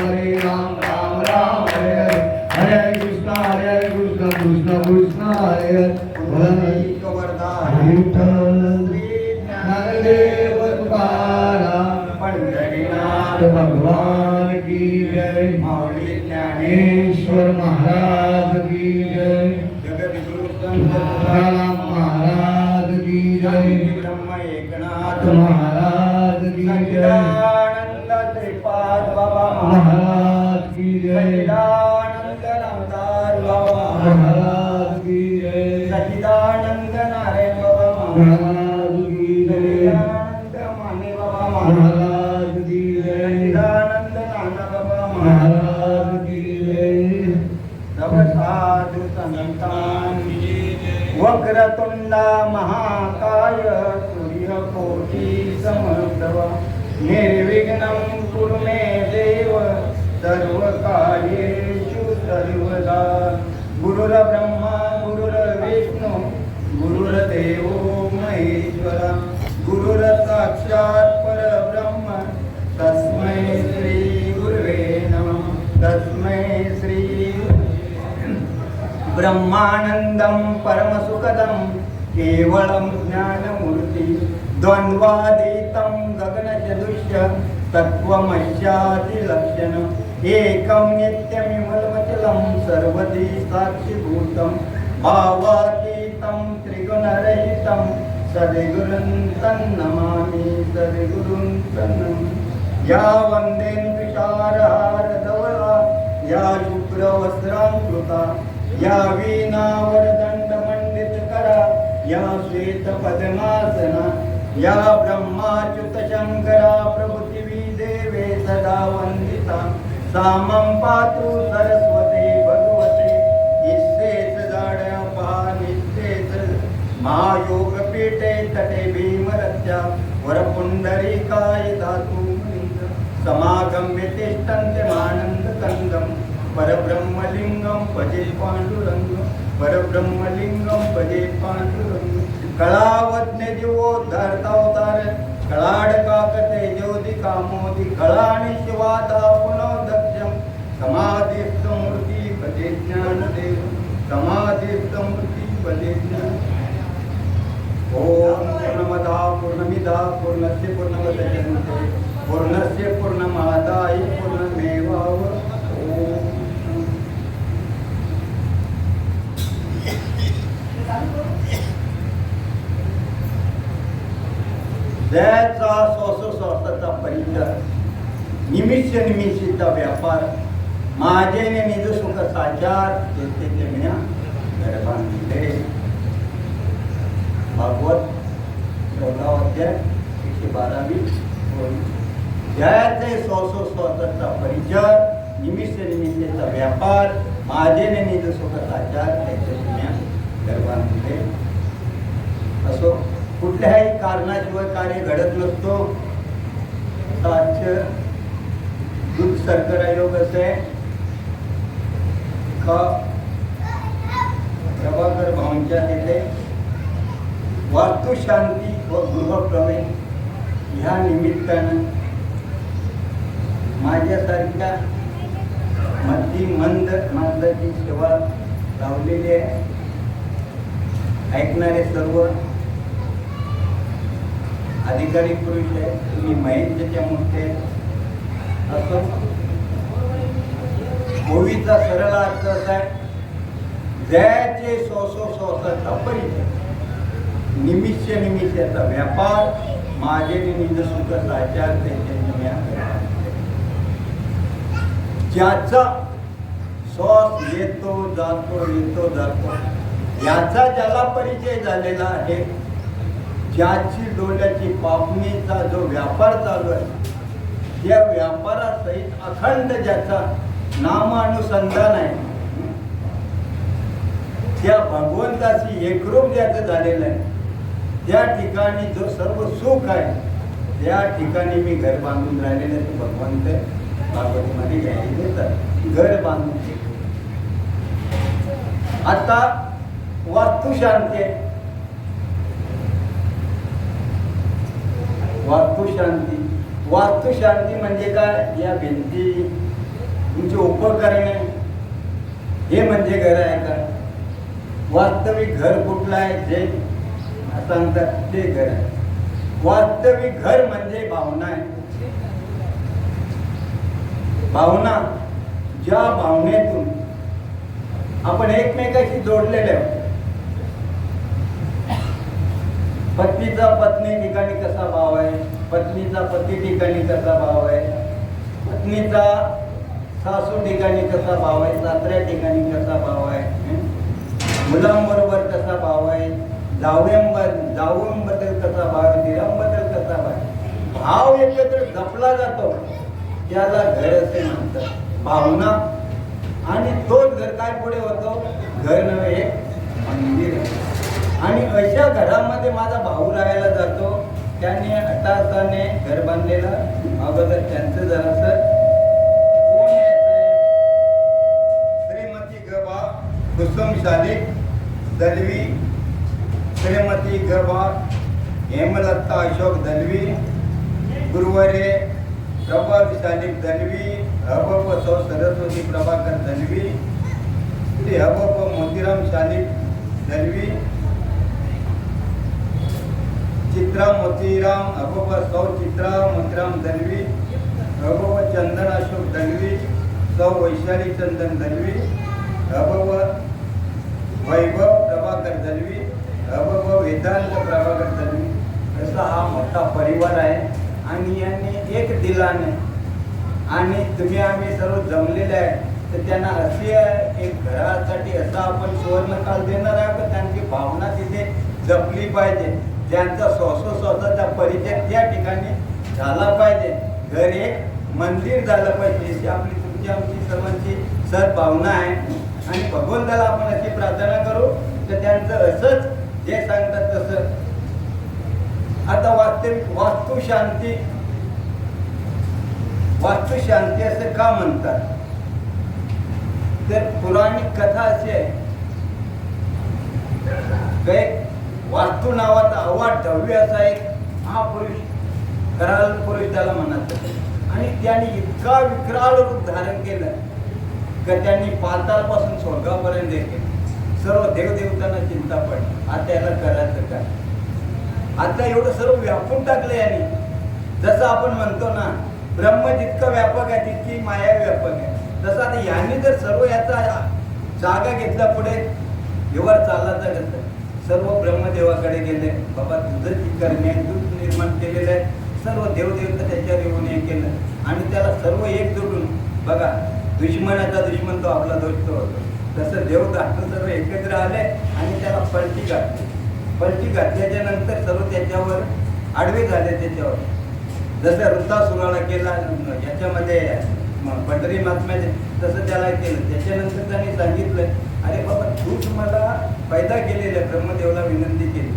हरे राम राम राम हरे हरे हरे कृष्ण कृष्ण कृष्ण हरे हरे विठ्ठल ज्ञानदेव तुकाराम पंढरीनाथ भगवान की जय माऊली ज्ञानेश्वर महाराज की जय तुकाराम महाराज की जय ब्रह्म एकनाथ महाराज की जय आनंद श्रीपाद बाबा महाराज की जय आनंद नामदार बाबा महाराज की जय सच्चिदानंद नारायण बाबा महाराज की जय आनंद माने बाबा महाराज की जय आनंद नाना बाबा महाराज की जय सब साधु संतान वक्रतुंडा महाकाय सूर्यकोटि समप्रभ निर्विघ्नं कुरु मे देव सर्वकार्येषु सर्वदा गुरुर्ब्रह्मा गुरुर्विष्णु गुरुर्देवो महेश्वर गुरुर्साक्षात् परब्रह्म तस्मै श्री गुरुवे नमः तस्मै श्री ब्रह्मानंदं परमसुखदं केवलं ज्ञानमूर्ति द्वन्द्वातीतं गगनसदृश्य तत्त्वमस्यादिलक्षणम् एकं नित्यमिमलमचलं सर्वधी साक्षिभूतं भावातीतं त्रिगुणरहितं सद्गुरुं तन्नमामि सद्गुरुं तन्नमामि या वन्देन्द्विषारहारधवला या शुभ्रवस्त्रांकृता या वीणावरदण्डमण्डितकरा या श्वेतपद्मासना या ब्रह्माच्युत शङ्करा प्रभृतिवी देवे सदा वन्दिता सा मम पातु सरस्वती भगवती ईश्वेत जाड्यापहा निश्चेत महायोगपीठे तटे भीमरत्या वरपुण्डरीकाय धातु समागम्य तिष्ठन्ते मानन्दकन्दम् परब्रह्मलिंगं भजे पांडुरंगं परब्रह्मलिंगं भजे पांडुरंगं कळावज्ञ दिवोद्धरतावतार कळाडकाकते ज्योतिकामोदि कळाणि शिवादा पुनोदक्षं समाधिस्थ मूर्ति भजे ज्ञानदेव समाधिस्थ मूर्ति भजे ज्ञान ओम पूर्णमदा पूर्णमिदा पूर्णस्य पूर्णमुदच्यते पूर्णस्य पूर्णमादाय पूर्णमेवावशिष्यते जयाचा श्वासोश्वासाचा परिचय निमिषचा व्यापार माझे निज सुख साचार येथे ज्ञा गर्भांते भागवत 14 अध्याय 112 जयाचे श्वासोश्वासाचा परिचय निमिषचा व्यापार माझे निज सुख साचार येथे ज्ञा गर्भांते असो कुठल्याही कारणाशिवाय कार्य घडत नसतो. दूध शर्करा योग असे का प्रभाकर भाऊंच्या तिथे वास्तुशांती व गृहप्रवेश ह्या निमित्तानं माझ्यासारख्या मंद माणसाची सेवा लावलेली आहे. ऐकणारे सर्व अधिकारी पुरुष आहे, तुम्ही महेंद्रच्या मोठे असो. ओवीचा सरळ अर्थ असा आहे, जयाचे श्वासोश्वासाचा परिचय निमिषाचा व्यापार माझे निज सुख साचार ज्याचा श्वास येतो जातो याचा ज्याला परिचय झालेला आहे, ज्याची डोळ्याची पापणीचा जो व्यापार चालू आहे, त्या व्यापारासहित अखंड ज्याचा नामानुसंधान आहे, त्या भगवंताची एकरूप ज्याचं झालेलं आहे, त्या ठिकाणी जो सर्व सुख आहे, त्या ठिकाणी मी घर बांधून राहिलेलं ते भगवंत भागवतीमध्ये घ्यायला देतात. घर बांधून आता वास्तुशांती आहे. वास्तुशांती म्हणजे काय? या भिंती तुमचे उपकरणे हे म्हणजे घर आहे का? वास्तविक घर कुठलं आहे जे सांगतात ते घर आहे. वास्तविक घर म्हणजे भावना आहे. भावना, ज्या भावनेतून आपण एकमेकाशी जोडलेले आहोत. पत्नीचा पत्नी ठिकाणी कसा भाव आहे, पत्नीचा पती ठिकाणी कसा भाव आहे, पत्नीचा सासू ठिकाणी कसा भाव आहे, सासऱ्या ठिकाणी कसा भाव आहे, मुलांबरोबर कसा भाव आहे, जाऊंबद्दल कसा भाव आहे, दिरांबद्दल कसा भाव आहे. भाव एकत्र जपला जातो त्याला घर असे म्हणतात. भावना आणि तोच घर काय पुढे होतो, घर नव्हे एक मंदिर आहे. आणि अशा घरामध्ये माझा भाऊ राहायला जातो. त्याने अटासाने घर बांधलेलं अगोदर त्यांचं जरासं कोण श्रीमती गबा कुसुम शालिक दलवी, श्रीमती गबा हेमलता अशोक दलवी, गुरुवारे प्रभात शालिक दलवी, हबप सौ सरस्वती प्रभाकर दलवी, श्री हबप मोतीराम शालिक दलवी, चित्रा मोतीराम हबप सौ चित्रा मोतीराम दलवी, हबप चंदन अशोक दलवी, सौ वैशाली चंदन दलवी, हबप वैभव प्रभाकर दलवी, हबप वेदांत प्रभाकर दलवी. असा हा मोठा परिवार आहे. आणि यांनी एक दिलाने आणि तुम्ही आम्ही सर्व जमलेले आहे तर त्यांना अशी एक घरासाठी असा आपण सुवर्णकाल देणार आहे तर त्यांची भावना तिथे जपली पाहिजे. त्यांचा स्वतःचा परिचय त्या ठिकाणी झाला पाहिजे. घर एक मंदिर झालं पाहिजे. ही आपली तुमची आमची सर्वांची सद्भावना आहे. आणि भगवंताला आपण अशी प्रार्थना करू तर त्यांचं असंच जे सांगतात तसं. आता वास्तुशांती असं का म्हणतात तर पुराणिक कथा अशी आहे वास्तू नावाचा अवाढव्य असा एक महापुरुष कराल पुरुष त्याला म्हणत. आणि त्याने इतका विक्राळ रूप धारण केलं की त्यांनी पाताळपासून स्वर्गापर्यंत केलं. सर्व देवदेवतांना चिंता पडली आता याला करायचं काय. आता एवढं सर्व व्यापून टाकलं याने. जसं आपण म्हणतो ना ब्रह्म जितकं व्यापक आहे तितकी माया व्यापक आहे. तसं आता यांनी जर सर्व याचा जागा घेतला पुढे एवढं चालला तर सर्व ब्रह्मदेवाकडे गेले. बाबा तुझं जी करणे तूच निर्माण केलेलं आहे. सर्व देवदेवता त्याच्यावर येऊन हे केलं आणि त्याला सर्व एक जोडून बघा दुश्मनाचा दुश्मन तो आपला दोस्त होतो. तसं देवदास सर्व एकत्र आले आणि त्याला पलटी घातली. पलटी घातल्याच्या नंतर सर्व त्याच्यावर आडवे झाले. त्याच्यावर जसं वृत्तासुराला केला याच्यामध्ये पंढरी महात्म्याचे तसं त्याला केलं. त्याच्यानंतर त्याने सांगितलं अरे बाबा तूच मला पैदा केलेलं आहे. ब्रह्मदेवला विनंती केली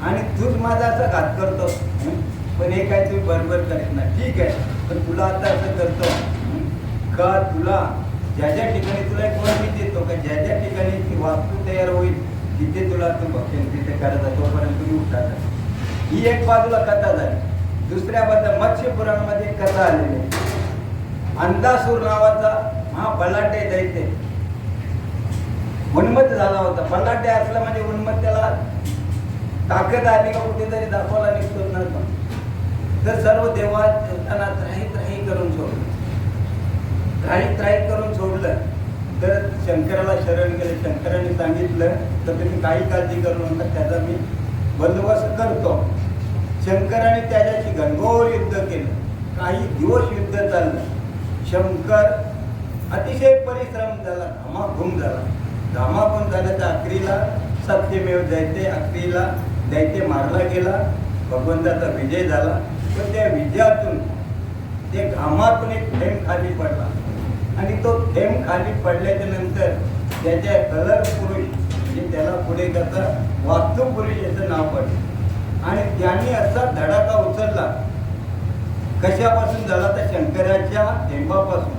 आणि तूच माझा असा घात करतो पण हे काय तुम्ही बरोबर करीत नाही. ठीक आहे पण तुला आता असं करतो का तुला ज्या ज्या ठिकाणी तुला एक वरती देतो का ज्या ज्या ठिकाणी ती वास्तू तयार होईल तिथे तुला तू भक्षण तिथे करत तोपर्यंत तुम्ही उठतात. ही एक बाजूला कथा झाली. दुसऱ्या बाजूला मत्स्य पुराणामध्ये एक कथा आलेली आहे. अंधासूर नावाचा हा बलाढ्य दैत्य उन्मत्त झाला होता. बलाढ्य असला म्हणजे उन्मत्त त्याला ताकद आली का कुठेतरी दाखवायला निघतो नव्हता. तर सर्व देवांना त्राही करून सोडलं. त्राही करून सोडलं तर शंकराला शरण गेले. शंकराने सांगितलं तर तुम्ही काही काळजी करू नका त्याचा मी बंदोबस्त करतो. शंकराने त्याच्याशी घनघोर युद्ध केलं. काही दिवस युद्ध चाललं. शंकर अतिशय परिश्रम झाला. घामाघूम झाला. घामाघूम झाल्याच्या अखेरीला सत्यमेव जयते. अखेरीला दैत्य मारला गेला. भगवंताचा विजय झाला. पण त्या विजयातून ते घामातून एक थेंब खाली पडला आणि तो थेंब खाली पडल्याच्या नंतर त्याच्या कलर पुरुष म्हणजे त्याला पुढे त्याचा वास्तू पुरुष याचं नाव पडलं. आणि त्यांनी असा धडाका उचलला. कशापासून झाला तर शंकराच्या थेंबापासून.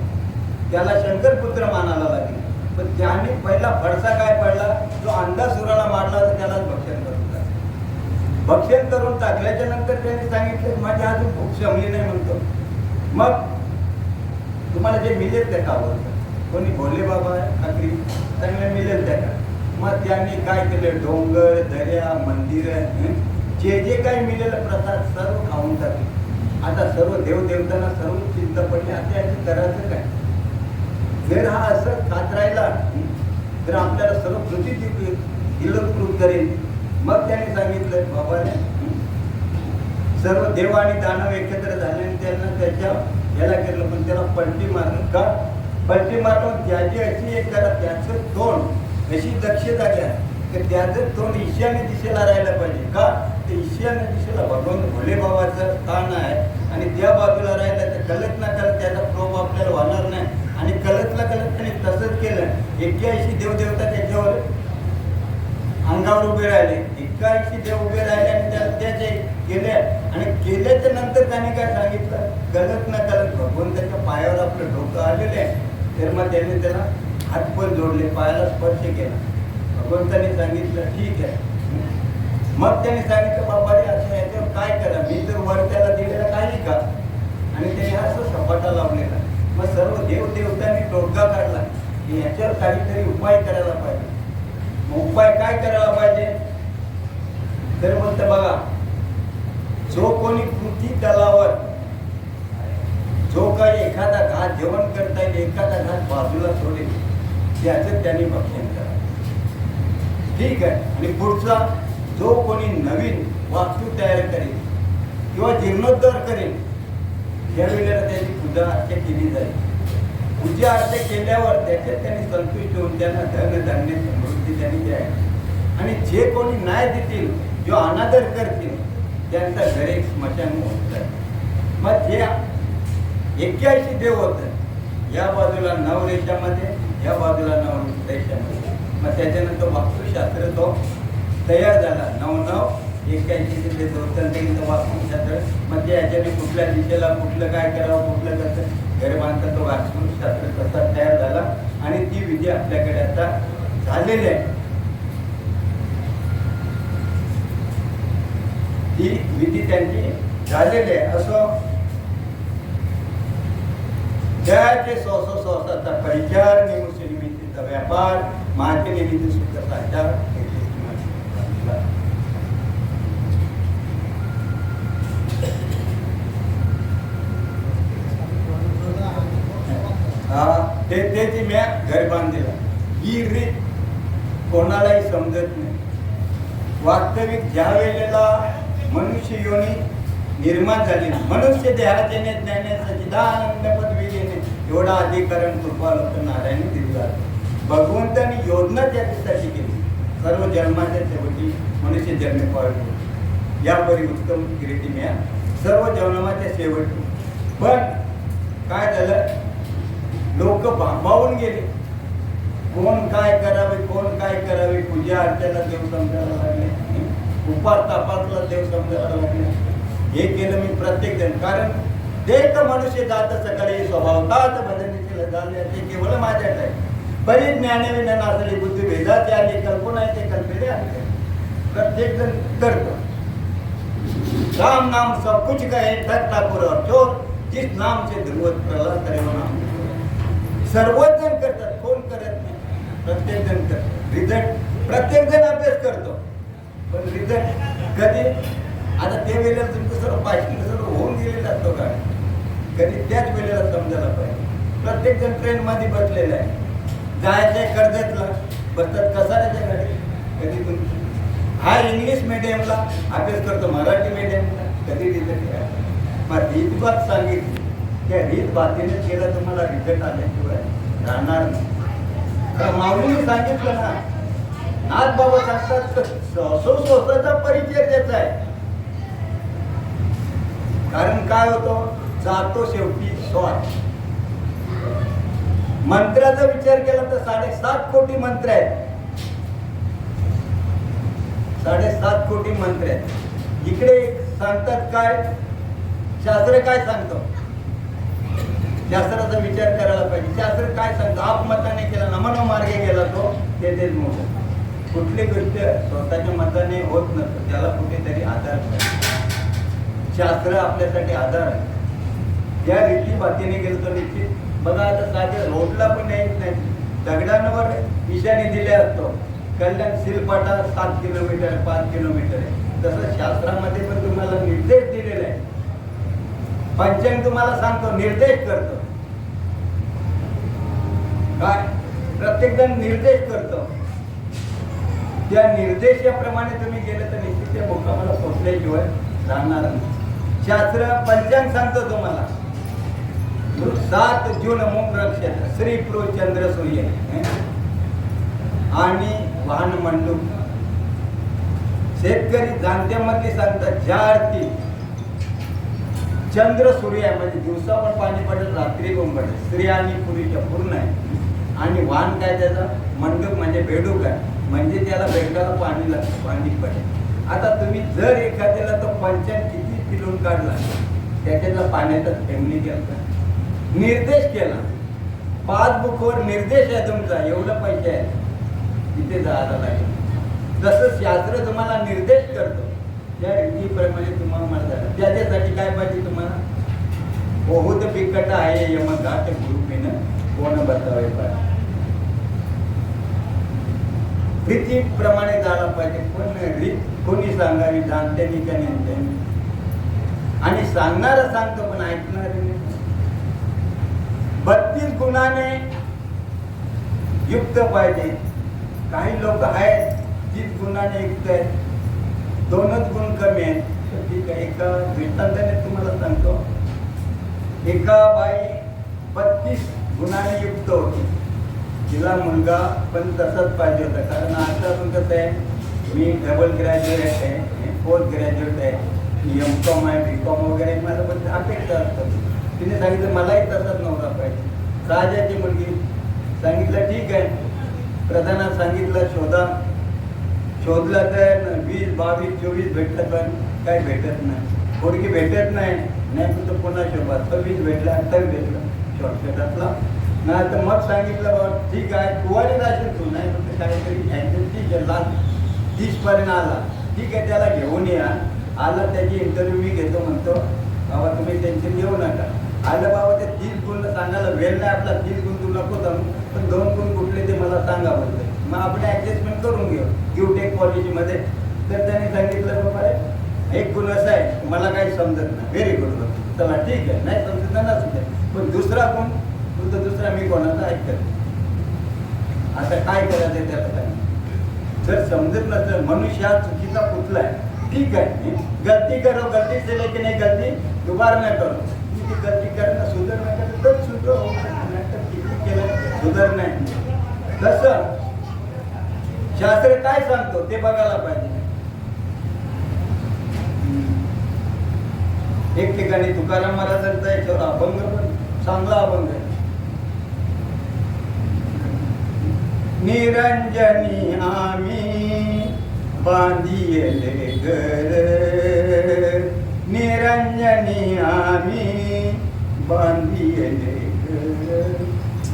त्याला शंकरपुत्र मानायला लागले. पण त्याने पहिला फडसा काय पडला जो अंधासुराला मारला तर त्यालाच भक्षण करून टाकलं. भक्षण करून टाकल्याच्या नंतर त्यांनी सांगितलं माझी अजून भूक शमली नाही म्हणतो. मग तुम्हाला जे मिळेल त्या का आवडतं. कोणी भोले बाबा ठाकरे चांगले मिळेल त्या का. मग त्यांनी काय केलं, डोंगर दर्या मंदिर जे जे काही मिळेलं प्रसाद सर्व खाऊन टाकले. आता सर्व देवदेवतांना सर्व चिंता पडली, आता याचं करायचं काय. जर हा असं खात राहिला तर आपल्याला सर्व पृथ्वी इलकृत करेल. मग त्याने सांगितलं बाबाने सर्व देव आणि दानव एकत्र झाले आणि त्यांना त्याच्या याला केलं, पण त्याला पलटी मारलं. का पलटी मारून त्याची अशी एक करा, त्याचं तोंड अशी दक्षता घ्या की त्याचं तोंड ईशान्य दिशेला राहायला पाहिजे. का ते ईशान्य दिशेला भगवान भोले बाबाचं स्थान आहे आणि त्या बाजूला राहिलं तर कलत ना कलत त्याचा प्रभाव आपल्याला होणार नाही. आणि कलतला कलत त्याने तसंच केलं. 81 देवदेवता त्याच्यावर अंगावर उभे राहिले, 81 देव उभे राहिले आणि त्याला त्याचे केल्या. आणि केल्याच्या नंतर त्याने काय सांगितलं, कलत ना कलत भगवंताच्या पायावर आपलं डोकं आलेलं आहे. तर मग त्याने त्याला हात पण जोडले, पायाला स्पर्श केला. भगवंताने सांगितलं ठीक आहे. मग त्याने सांगितलं बाबा रे असं याच्यावर काय करा, मी तर वर त्याला दिलेला काही का. आणि त्याने असं सपाटा लावलेला. मग सर्व देवदेवतांनी टोटका काढला की याच्यावर काहीतरी उपाय करायला पाहिजे. मग उपाय काय करायला पाहिजे तर म्हणतं बघा, जो कोणी पृथ्वी तलावर जो काही एखादा घास जेवण करता येईल, एखादा घास बाजूला सोडेल, त्याचं त्याने भक्षण करा. ठीक आहे. आणि पुढचा जो कोणी नवीन वास्तू तयार करेल किंवा जीर्णोद्धार करेल त्यावेळेला त्याची पूजा अर्चा केली जाईल. पूजा अर्चा केल्यावर त्याच्यात त्यांनी संतुष्ट होऊन त्यांना धन धान्य समृद्धी त्यांनी द्यावी. आणि जे कोणी न्याय देतील, जो अनादर करतील, त्यांचा घर एक स्मशान होत जाईल. मग जे 81 देव होतं, या बाजूला 9 रेषामध्ये, या बाजूला 9 रेषामध्ये. मग त्याच्यानंतर वास्तुशास्त्र तो तयार झाला. 9-9-81 ते दोन वास्तुशास्त्र. मग ते याच्याने कुठल्या दिशेला कुठलं काय करावं, कुठलं कसं घर बांधता, तो वास्तुशास्त्र तसा तयार झाला. आणि ती विधी आपल्याकडे आता झालेली आहे. ती विधी त्यांची झालेली आहे. असं जयाचे सोसाचा परिचार आणि मुस्लिमीचा व्यापार माझे निमित्त सुद्धा साचार. त्याची मी घर बांधलेला. ही रीत कोणालाही समजत नाही. वास्तविक ज्या वेळेला मनुष्य योनी निर्माण झाली, मनुष्य देहाचे ज्ञाने सच्चिदानंद पदवी देणे एवढा अधिकरण कृपालोक नारायण दिला. भगवंतांनी योजना त्याच्यासाठी केली. सर्व जन्माच्या शेवटी मनुष्य जन्म पाळतो, यापरी उत्तम किरीटी मिळा सर्व जन्माच्या शेवटी. पण काय झालं, लोक भांबावून गेले. कोण काय करावे, कोण काय करावे. पूजा अर्चना देव समजायला लागले, उपास तापासला देव समजायला लागले. हे केलं मी प्रत्येक जण. कारण देख मनुष्य जात सकाळी स्वभावतात भजनीचे झाले ते केवळ माझ्यात आहे. बरीच ज्ञाने नासली बुद्धी भेदाचे आली, कल्पना आहे ते कल्पने आले. प्रत्येक जण करतो. राम नाम सब कुछ कहे ठग ठाकुर और चोर, जिस नाम से ध्रुवत प्रहलाद करे वो नाम. सर्वच जण करतात, कोण करत नाही. प्रत्येक जण करतो. रिझल्ट प्रत्येक जण अभ्यास करतो, पण रिझल्ट कधी आता ते वेळेला तुमचं सर्व पाहिजे सर्व होऊन गेलेलं असतो का, कधी त्याच वेळेला समजायला पाहिजे. प्रत्येक जण ट्रेन मध्ये बसलेला आहे. जायचंय कर्जतला, बसतात कसाऱ्याच्या गाडी. कधी तुमची हा इंग्लिश मीडियमला अभ्यास करतो, मराठी मीडियमला कधी रिझल्ट काय. मग रीत बात सांगितली, त्या रीत बातीने केला तुम्हाला रिझल्ट आल्याशिवाय राहणार नाही. माऊलीने सांगितलं ना, नाथ बाबा सांगतात स्वतःचा परिचय द्यायचा आहे. कारण काय होतं, जातो शेवटी स्वार्थ. मंत्राचा विचार केला तर 7.5 कोटी मंत्र आहेत. 7.5 कोटी मंत्र आहेत. इकडे सांगतात काय, शास्त्र काय सांगतो, शास्त्राचा विचार करायला पाहिजे. शास्त्र काय सांगतो, आपमताने केला ना, मनोमार्गे गेला तो तेच मोठं. कुठली गोष्ट स्वतःच्या मताने होत नसतं, त्याला कुठेतरी आधार पाहिजे. शास्त्र आपल्यासाठी आधार आहे. त्या रीती बातीने गेलो तर निश्चित बघा आता साध्या रोडला पण येत नाही, दगडांवर निशाणी दिले असतो. कल्याण सिलपाटा 7 किलोमीटर 5 किलोमीटर आहे. तसं शास्त्रामध्ये पण तुम्हाला निर्देश दिलेला आहे. पंचांग तुम्हाला सांगतो, निर्देश करतो. काय प्रत्येक जण निर्देश करतो. त्या निर्देशाप्रमाणे तुम्ही गेले तर निश्चित त्या मुक्कामाला पोचल्याशिवाय राहणार नाही. शास्त्र पंचांग सांगतो तुम्हाला 7 जून मूग नक्षत्र, श्री प्रो चंद्र सूर्य आणि वाहन मंडूक. शेतकरी जाणत्यामधली सांगतात ज्या अर्थी चंद्र सूर्य म्हणजे दिवसा पण पाणी पडेल, रात्री पण पडेल, स्त्री आणि पुरुष पूर्ण आहे. आणि वाहन काय त्याचा मंडूक म्हणजे बेडूक आहे, म्हणजे त्याला बेडकाला पाणी लागतं, पाणी पडेल. आता तुम्ही जर एखाद्याला तो पंचांग किती पिलून काढला, त्याच्यातला पाण्याचा थेंबणी केला, निर्देश केला, पासबुकवर निर्देश आहे तुमचा, एवढं पैसे आहे तिथे जायला लागेल. तसं शास्त्र तुम्हाला निर्देश करतो, त्या रीतीप्रमाणे तुम्हाला मला झालं. त्याच्यासाठी काय पाहिजे तुम्हाला, बहुत बिकट आहे यमघाट गुरुपीनं कोण बतावे पाहिजे, रीतीप्रमाणे झाला पाहिजे. पण रीत कोणी सांगावी, जाणत्यानी का नेत्यानी, आणि सांगणारा सांगतो पण ऐकणार नाही. 32 गुणाने युक्त पाहिजे. काही लोक आहेत 30 गुणाने युक्त आहेत, 2च गुण कमी आहेत. तर ठीक आहे, एका दृष्टांताने तुम्हाला सांगतो. एका बाई 32 गुणाने युक्त होती, तिला मुलगा पण तसाच पाहिजे होता. कारण आता पण कसं आहे, मी डबल ग्रॅज्युएट आहे, 4th ग्रॅज्युएट आहे, M.Com आहे, B.Com वगैरे, मला पण अपेक्षा असतात. तिने सांगितलं मलाही तसाच नवरा पाहिजे. राजाची मुलगी सांगितलं ठीक आहे, प्रधानात सांगितलं शोधलं तर 20, 22, 24 भेटलं, पण काही भेटत नाही. पोरगी भेटत नाही, तर पुन्हा शोभा 26 भेटला, 28 भेटलं शॉर्टकटातला. नाही तर मग सांगितलं बाबा ठीक आहे, कुवारी राशील तू, नाही फक्त काहीतरी घ्यायचं, ठीक आहे. लास्ट 30 पर्यंत आला, ठीक आहे, त्याला घेऊन या. आला, त्याची इंटरव्ह्यू मी घेतो, म्हणतो बाबा तुम्ही टेन्शन घेऊ नका. आलं बाबा, ते 30 गुण सांगायला वेळ नाही आपला, 30 गुण तू नको सांगू, पण 2 गुण कुठले ते मला सांगा बोलते. मग आपण ऍडजस्टमेंट करून घेऊ, गिव्ह टेक पॉलिसीमध्ये. तर त्याने सांगितलं बाबा एक गुण असा आहे, मला काही समजत नाही, व्हेरी गुड, चला ठीक आहे, नाही समजत नसू दे. पण दुसरा गुण, तू तर दुसरा मी कोणाचा ऐकत. आता काय करायचं त्याला काय, जर समजत नसेल, मनुष्य हा चुकीचा पुतला आहे. ठीक आहे, गलती करो, गलती से लेके नाही गलती दुबारा नाही करो. ती गलती करणं सुधार नाही तर सुधर किती केलं सुधार नाही. तसं शास्त्र काय सांगतो ते बघायला पाहिजे. एक ठिकाणी तुकाराम महाराजांचा याच्यावर अभंग, पण चांगला अभंग आहे. निरंजनी आम्ही बांधिले घर, निरंजनी आम्ही बांधिले घर,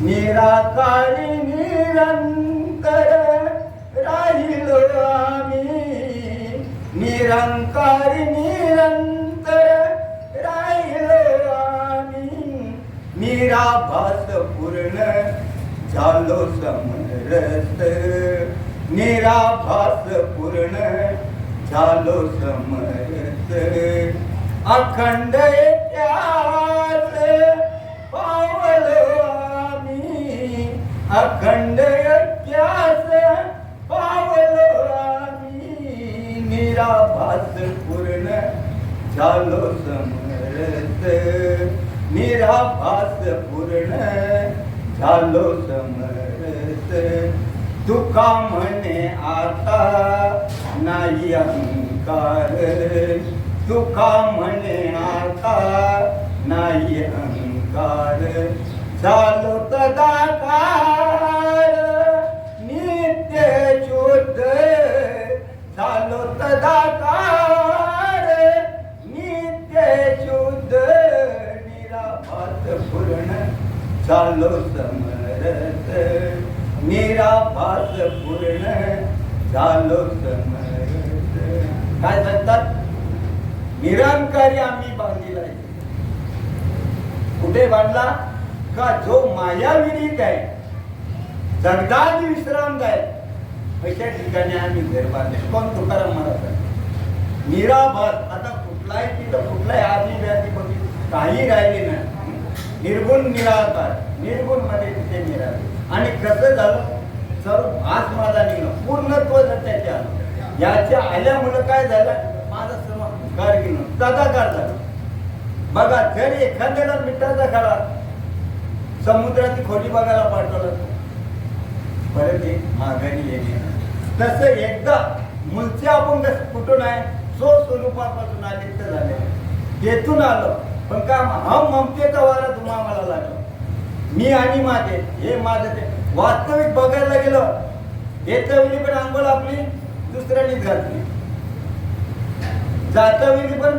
निराकारी निरंतर राहिलो आम्ही, निरंकारी निरंतर राहिलो आम्ही, निराभास पूर्ण झालो समरस, निराभास पूर्ण झालो समरस, अखंड इतिहास पावलो आम्ही, अखंड इतिहास पावलो आम्ही, निराभास पूर्ण झालो समरस, निराभास पूर्ण झालो समरस. तुका म्हणे आता नाही अहंकार, तुका म्हणे आता नाही अहंकार, झालो तदाकार नित्य शुद्ध, झालो तदाकार नित्य शुद्ध, निराभास पूर्ण झालो समरस, निराभास पूर्ण झालो समरस. काय सांगतात, निरंकारी आम्ही बांधिला. कुठे बांधला, का जो मायाविरीत आहे जगदादी विश्रांत आहे अशा ठिकाणी आम्ही घर बांधले. कोण? तुकाराम महाराज. निराभास. आता कुठलाही तिथं कुठलाही आधी व्याधी बघी काही राहिले नाही. निर्गुण निराकार. निर्गुण मध्ये तिथे निराकार. आणि कसं झालं? सर्व भास माझा निघाला, पूर्णत्व त्याच्या याच्या आल्यामुळे काय झालं? माझा सर्व अहंकार गेला, तदाकार झाला. बघा, जर एखाद्याला मिठाचा खडा समुद्राची खोली बघायला पाठवलं परत एक माघारी येणे. तसं एकदा मूळचे आपण कुठून आहे? स्वरूपापासून आदित्य झाले, तेथून आलो. पण का हम ममतेचा वारा तुम्हा आम्हाला लागला. मी आणि माझे हे माझं ते वास्तविक बघायला गेलं. येतवेळी पण आंघोळ आपली दुसऱ्यानीच घालते, जातवेळी पण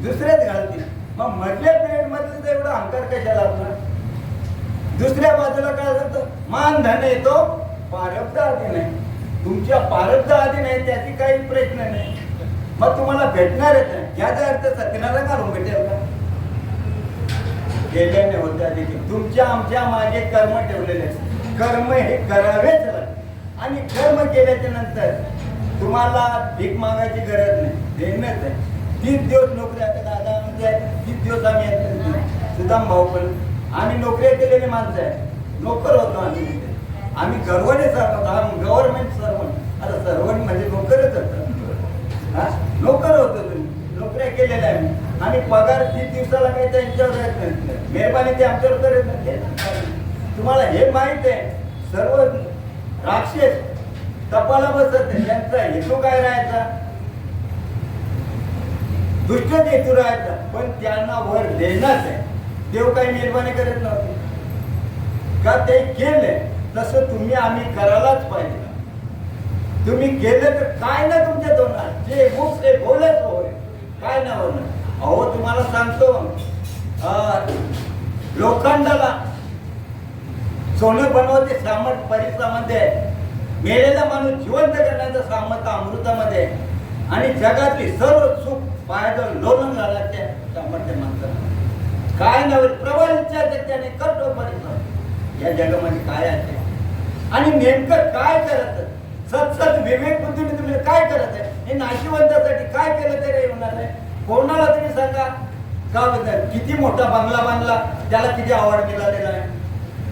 दुसऱ्याच घालते. मग मधल्या पिरियड मध्ये एवढा अहंकार कशाला आपला? दुसऱ्या बाजूला काय होतं? मान धन येतो प्रारब्ध आधी नाही. तुमच्या प्रारब्ध आधी नाही त्याची काही प्रश्न नाही. मग तुम्हाला भेटणारच नाही. याचा अर्थ सत्यनारायण काढून भेटेल का? गेल्याने होत्या देखील तुमच्या आमच्या मागे कर्म ठेवलेले. कर्म हे करावेच लागते. आणि कर्म केल्याच्या नंतर तुम्हाला भीक मागायची गरज नाही, देणंच आहे. 30 दिवस नोकरी. आता दादा म्हणजे 30 दिवस आम्ही येतो. सुदाम भाऊ पण आम्ही नोकऱ्या केलेली माणसं आहे. नोकर होतो आम्ही. आम्ही गर्वने सर्व गव्हर्नमेंट सर्वंट. आता सर्वंट म्हणजे नोकरच होतं. नोकर होतो तुम्ही. नोकऱ्या केलेल्या आहे आणि पगार 30 दिवसाला काही त्यांच्यावर येत नाही. मेहरबानी ते आमच्यावर करत नाही. तुम्हाला हे माहित आहे सर्व राक्षस तपाला बसत नाही. त्यांचा हेतू काय राहायचा? दुष्ट हेतू राहायचा. पण त्यांना वर देणंच आहे. देव काही मेहरबानी करत नव्हते का? ते केले तसं तुम्ही आम्ही करायलाच पाहिजे. तुम्ही केलं तर काय ना तुमच्या होणार. जे मुख ते बोलच होय, काय ना होणार. अहो तुम्हाला सांगतो, लोखंडाला सोनं बनवते सामर्थ्य परिसरामध्ये आहे. मेलेला माणूस जिवंत करण्याचं सामर्थ्य अमृतामध्ये आहे. आणि जगातली सर्व सुख पायाचं लोलन झाला त्या सामर्थ्य माणसाला. काय नव्हे प्रबळच्या त्याने करतो परिश्रम. या जगामध्ये काय आहे आणि नेमकं काय करत? सतसत विवेक बुद्धीने तुम्ही काय करत आहे? हे नाशिवंतासाठी काय केलं तरी होणार नाही. कोणाला तुम्ही सांगा का किती मोठा बंगला बांधला, त्याला किती अवॉर्ड मिळालेला आहे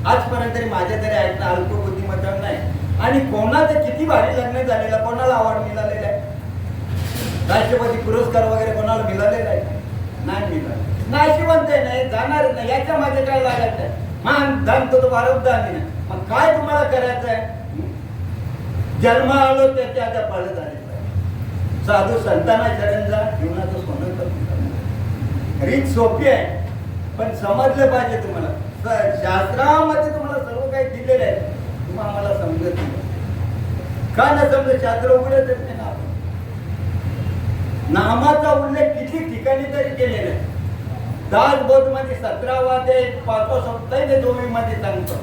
आजपर्यंत तरी माझ्या तरी आहेत ना, अल्पबुद्धिमत्ता नाही. आणि कोणाचं किती भारी लग्न झालेलं, कोणाला अवॉर्ड मिळालेला आहे? राष्ट्रपती पुरस्कार वगैरे कोणाला मिळालेला आहे? नाही मिळाला. नाशिवंत नाही, जाणार नाही. याच्या मध्ये काय लागायचं आहे? मान धन तो प्रारब्ध आधी नाही. मग काय तुम्हाला करायचं आहे? जन्म आलो त्याच्या आता पळत आले. साधू संतांना चरण जा, जीवनाचं सोनं करून. रीत सोपी आहे पण समजलं पाहिजे तुम्हाला. शास्त्रामध्ये तुम्हाला सर्व काही दिलेलं आहे, तुम्हाला आम्हाला समजत नाही. का न समजत? शास्त्र उघडत नाही ना. नामाचा उल्लेख किती ठिकाणी तरी केलेला आहे. दासबोध मध्ये 17वा ते 5वा सप्ताह ते 2 मध्ये सांगतो.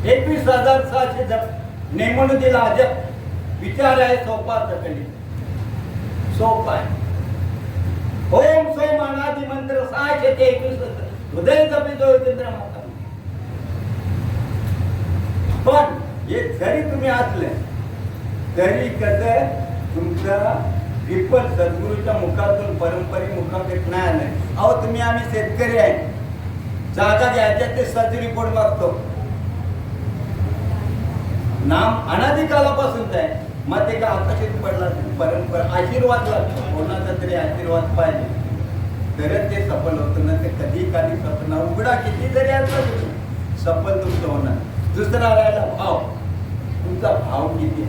21,600 जप नेमून दिला. अजब विचार आहे, सोपा सकली सोपा आहे. ओम स्वयं अनादि मंत्र 621 हृदय जपितो चंद्र माता. पण हे जरी तुम्ही असले तरी कसं तुमचा विपल सद्गुरूच्या मुखातून परंपरे मुखात नाही आलंय. अहो तुम्ही आम्ही शेतकरी आहे, जागा घ्यायच्या ते सर्च रिपोर्ट मागतो. नाम अनादिकालापासून आहे. मग ते का आकर्षित पडला परंपरा आशीर्वाद लागतो. कोणाचा तरी आशीर्वाद पाहिजे तरच ते सफल होतं. ना ते कधी सपना उघडा किती जरी असलं सफल तुमचं होणार. दुसरा राहिला भाव. तुमचा भाव किती?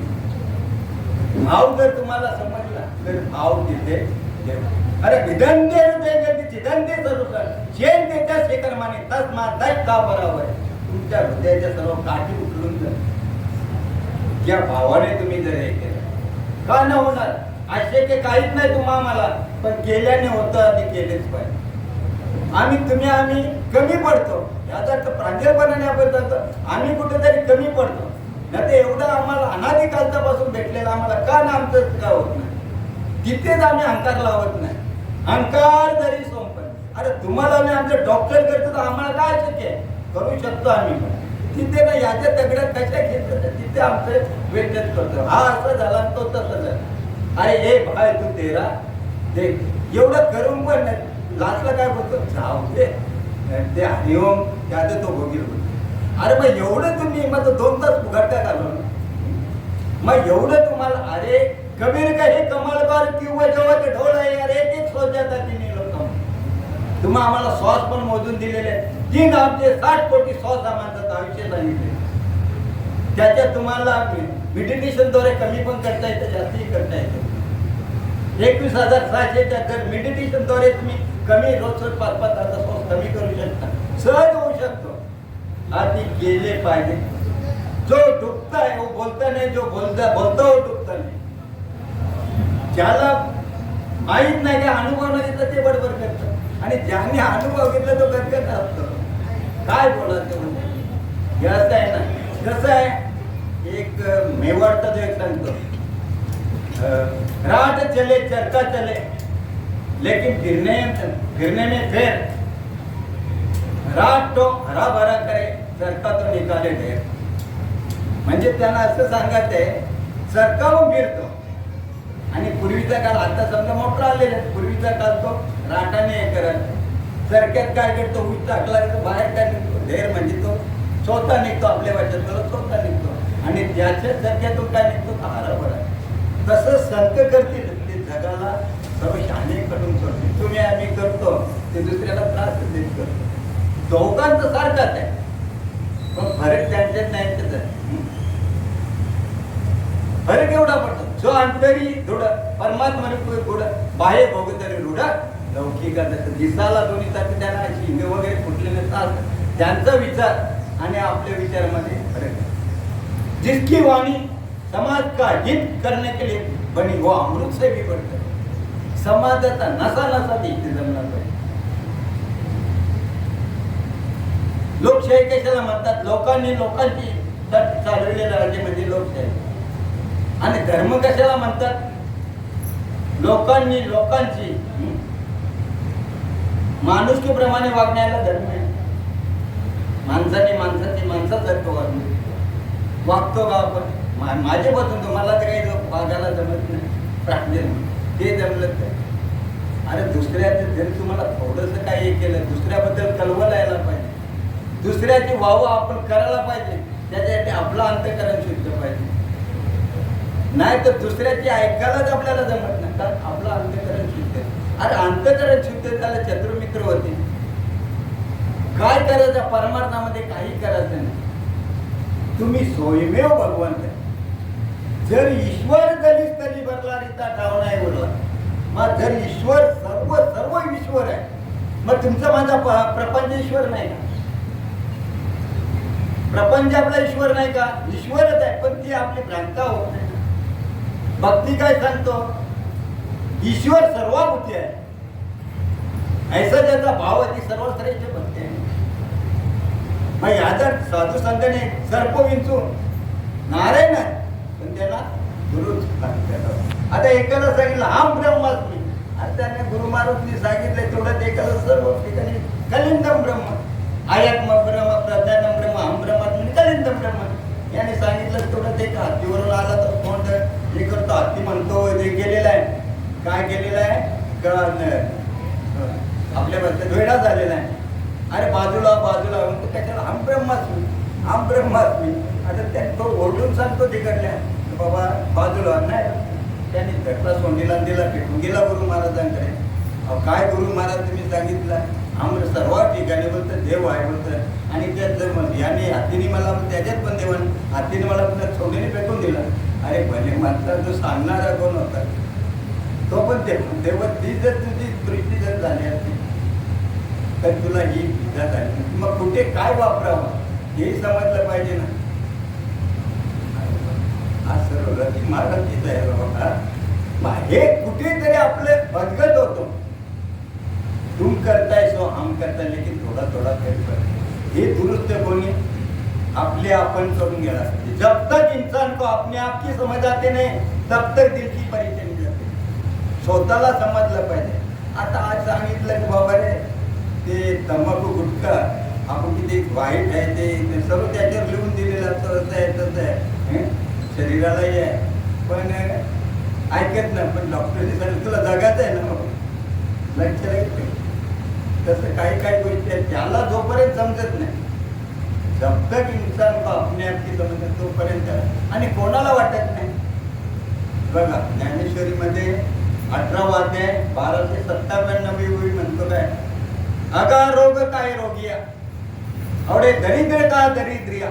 भाव जर तुम्हाला समजला तर भाव तिथे अरे विदंते हृदय चिदंते सरुकर चेन देत्या शेकरमाने तस्मा दैत का बराबर. तुमच्या हृदयाच्या सर्व काठी उचलून जर या भावाने तुम्ही जर हे केलं का न होणार? अशक्य काहीच नाही तुम्हा आम्हाला, पण केल्याने होतं आणि केलेच पाहिजे. आम्ही कमी पडतो याचा अर्थ प्रांजळपणाने आपण जातो. आम्ही कुठेतरी कमी पडतो ना. ते एवढं आम्हाला अनादिकालतापासून भेटलेलं आम्हाला का ना आमचं का होत नाही? तिथेच आम्ही अहंकार लावत नाही. अहंकार जरी सोंपण. अरे तुम्हाला मी आमचं डॉक्टर करतो तर आम्हाला काय शक्य आहे? करू शकतो आम्ही पण. तिथे ना याच्या तगड्यात कशा घेतलं तिथे आमचं वेटच करतो. हा असं झाला तो तसं झालं. अरे हे भाई तू तेरा दे एवढं करून पण लास्टला काय बोलतो जाऊ दे ते हरिओम त्याचं तो भोगील बोलतो. अरे मग एवढं तुम्ही मग 2 तास फुगडता घालून मग एवढं तुम्हाला. अरे कबीर का हे कमालबार किंवा जेव्हा ते ढोल आहे अरे एक सॉस देतात तिने लोक. तुम्ही आम्हाला सॉस पण मोजून दिलेले 3 आमचे 60 कोटी सॉस आम्हाला आयुष्य सांगितले. त्याच्यात तुम्हाला मेडिटेशनद्वारे कमी पण करता येतं जास्तही करता येतं. 21,600 जर मेडिटेशनद्वारे तुम्ही कमी रोज 5-5 तास सॉस कमी करू शकता. सहज होऊ शकतो. आधी केले पाहिजे. जो डुबताय वो बोलता नाही, जो बोलता वो डुबता नाही. ज्याला माहीत नाही की अनुभव नाही तर ते बडबड करतं आणि ज्याने अनुभव घेतला तो गदगद असतो. काय बोलायचं म्हणजे असं आहे ना. कसं आहे एक मेवाडचा जो एक सांगतो रात चले चरखा चले लेकिन फिरने में फेर रात तो हरा भरा करे चरखा तो निकाले ढेर. म्हणजे त्यांना असं सांगत आहे चरखा फिरतो आणि पूर्वीचा काळ आता समजा मोटर आलेला आहे. पूर्वीचा काळ तो राटाने हे करत चरख्यात काय करतो ऊस टाकला तर बाहेर काय निघतो ढेर म्हणजे तो स्वतः निघतो आपल्या वाटत स्वतः निघतो आणि त्याच्या चरख्यातून काय निघतो हारा भरा. तसं संत करतील ते जगाला सर्व शाने कडून सोडतील. तुम्ही आम्ही करतो ते दुसऱ्याला त्रास देत करतो. दोघांचं सारखंच आहे पण फरक त्यांच्यात नाही. त्याचा फरक एवढा पडतो जो अंतरी थोडं परमात्मा थोडं बाहेर भोगतरी रूढा लौकिका दिसाला दोन्ही तारखे त्यांना शिंग वगैरे फुटले नसतात. त्यांचा विचार आणि आपल्या विचारामध्ये फरक आहे. जिसकी वाणी समाज का हित करने के लिए बनी वो अमृत से भी बढ़कर समाजाचा नसा नसा इथे जमला पाहिजे. लोकशाही कशाला म्हणतात. लोकांनी लोकांची चालवलेलं राज्य म्हणजे लोकशाही. आणि धर्म कशाला म्हणतात. लोकांनी लोकांची माणुसकीप्रमाणे वागण्याला धर्म आहे. माणसाने माणसाची माणसासारखं वागतो का आपण. माझे बसून तुम्हाला तर काही वागायला जमत नाही प्राणी ते जमलं तर. अरे दुसऱ्याचं जरी तुम्हाला थोडंसं काही हे केलं दुसऱ्याबद्दल कळवलं यायला पाहिजे. दुसऱ्याची वाव आपण करायला पाहिजे. त्याच्यासाठी आपलं अंतःकरण शुद्ध पाहिजे. नाही तर दुसऱ्याची ऐकायलाच आपल्याला जमत नाही कारण आपलं अंतःकरण शुद्ध. अरे अंतःकरण शुद्ध त्याला चतुर्मित्र होते. काय करायचं परमार्थामध्ये काही करायचं नाही. तुम्ही स्वयमेव भगवंत. जर ईश्वर दलित तरी भरला रिता ठाव नाही बोलला. मग जर ईश्वर सर्व सर्व ईश्वर आहे मग तुमचा माझा प्रपंच ईश्वर नाही का. प्रपंच आपला ईश्वर नाही का. ईश्वरच आहे पण ती आपली भ्रांता होत नाही. भक्ती काय सांगतो ईश्वर सर्वाभूती आहे. ऐसा ज्याचा भाव आहे ती सर्व श्रेष्ठ भक्ती आहे. मग ह्याचा साधू संतांनी सर्प विंचून नारायण आहे पण त्याला गुरु. आता एकाला सांगितलं हम ब्रह्मास्मी आणि त्याने गुरु महाराजांनी सांगितलं तेवढं एकाला सर्व ठिकाणी कलिंदम ब्रह्म आयात्म ब्रह्म प्रज्ञानम ब्रह्म हम ब्रह्मास्मी कलिंदम ब्रह्म याने सांगितलं तेवढं ते हत्तीवरून आला तर कोण हे करतो हत्ती म्हणतो ते गेलेला आहे. काय केलेलं आहे आपल्या वेळा झालेला आहे. अरे बाजूला त्याच्याला हम ब्रह्मास्मी आता त्याने तो ओरडून सांगतो तिकडल्या बाबा बाजूला नाही. त्याने धटला सोंडीला दिला भेटून गेला गुरु महाराजांकडे. काय गुरु महाराज तुम्ही सांगितलं आम्ही सर्व ठिकाणी बोलतं देव आहे बोलतं आणि त्यात जर याने हत्तीने मला त्याच्यात पण देवान हत्तीने मला पुन्हा सोंडीने फेकून दिला. अरे भले मात्र जो सांगणारा कोण होता तो पण तेव्हा ती जर तुझी दृष्टी जर झाली असती तर तुला ही इजा झाली. मग कुठे काय वापरावं हे समजलं पाहिजे ना. आज सर्व रती मार्गाचीच आहे बाबा. हे कुठेतरी आपलं भटकत होतो. तुम करताय सो हम करताय लेकिन थोडा थोडा कर. हे दुरुस्त कोणी आपले आपण करून गेला. जब तक इंसान को अपने आप की समझ आते नहीं तब तक दिल की परेशानी जाते. स्वतःला समजलं पाहिजे. आता आज सांगितलं की बाबा रे ते तंबाखू गुटखा आपण किती वाईट आहे ते सर्व त्याच्यावर लिहून दिलेलं असं आहे तसं आहे, शरीरालाही आहे, पण ऐकत नाही. पण डॉक्टरने सांगितलं तुला जगायचं आहे ना, लक्ष राहील. तसं काही काही गोष्टी आहेत त्याला जोपर्यंत समजत नाही, जब तक इंसान को अपने आप की समजत तोपर्यंत, आणि कोणाला वाटत नाही. बघा ज्ञानेश्वरीमध्ये 18वा अध्याय 12 ते 57 म्हणतो काय, अगा रोग काय रोगिया आवडे दरिद्र का दरिद्रिया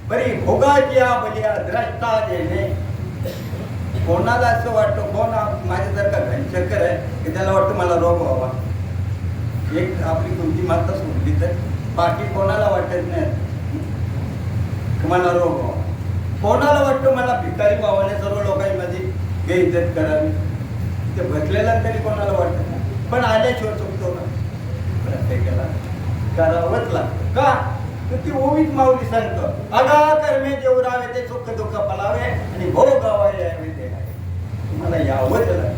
बरी भोगाच्या बलिया द्रष्टा जेणे. कोणाला असं वाटतं, कोण माझ्यासारखा घनशंकर आहे की त्याला वाटतं मला रोग व्हावा. एक आपली कोणती माता सोडली तर बाकी कोणाला वाटत नाही मला रोग व्हावा. कोणाला वाटतं मला भिकारी व्हावाने सर्व लोकांमध्ये बेइज्जत करावी. ते बसलेला तरी कोणाला वाटत नाही, पण आल्याशिवाय चुकतो ना, प्रत्येकाला करावंच लागतं. का तर ती ओवीच माऊली सांगतो, अगा कर्मे जेवरावे ते सुख दुःख पलावे आणि भोग गावावे यावे ते आहे. तुम्हाला यावंच लागतं.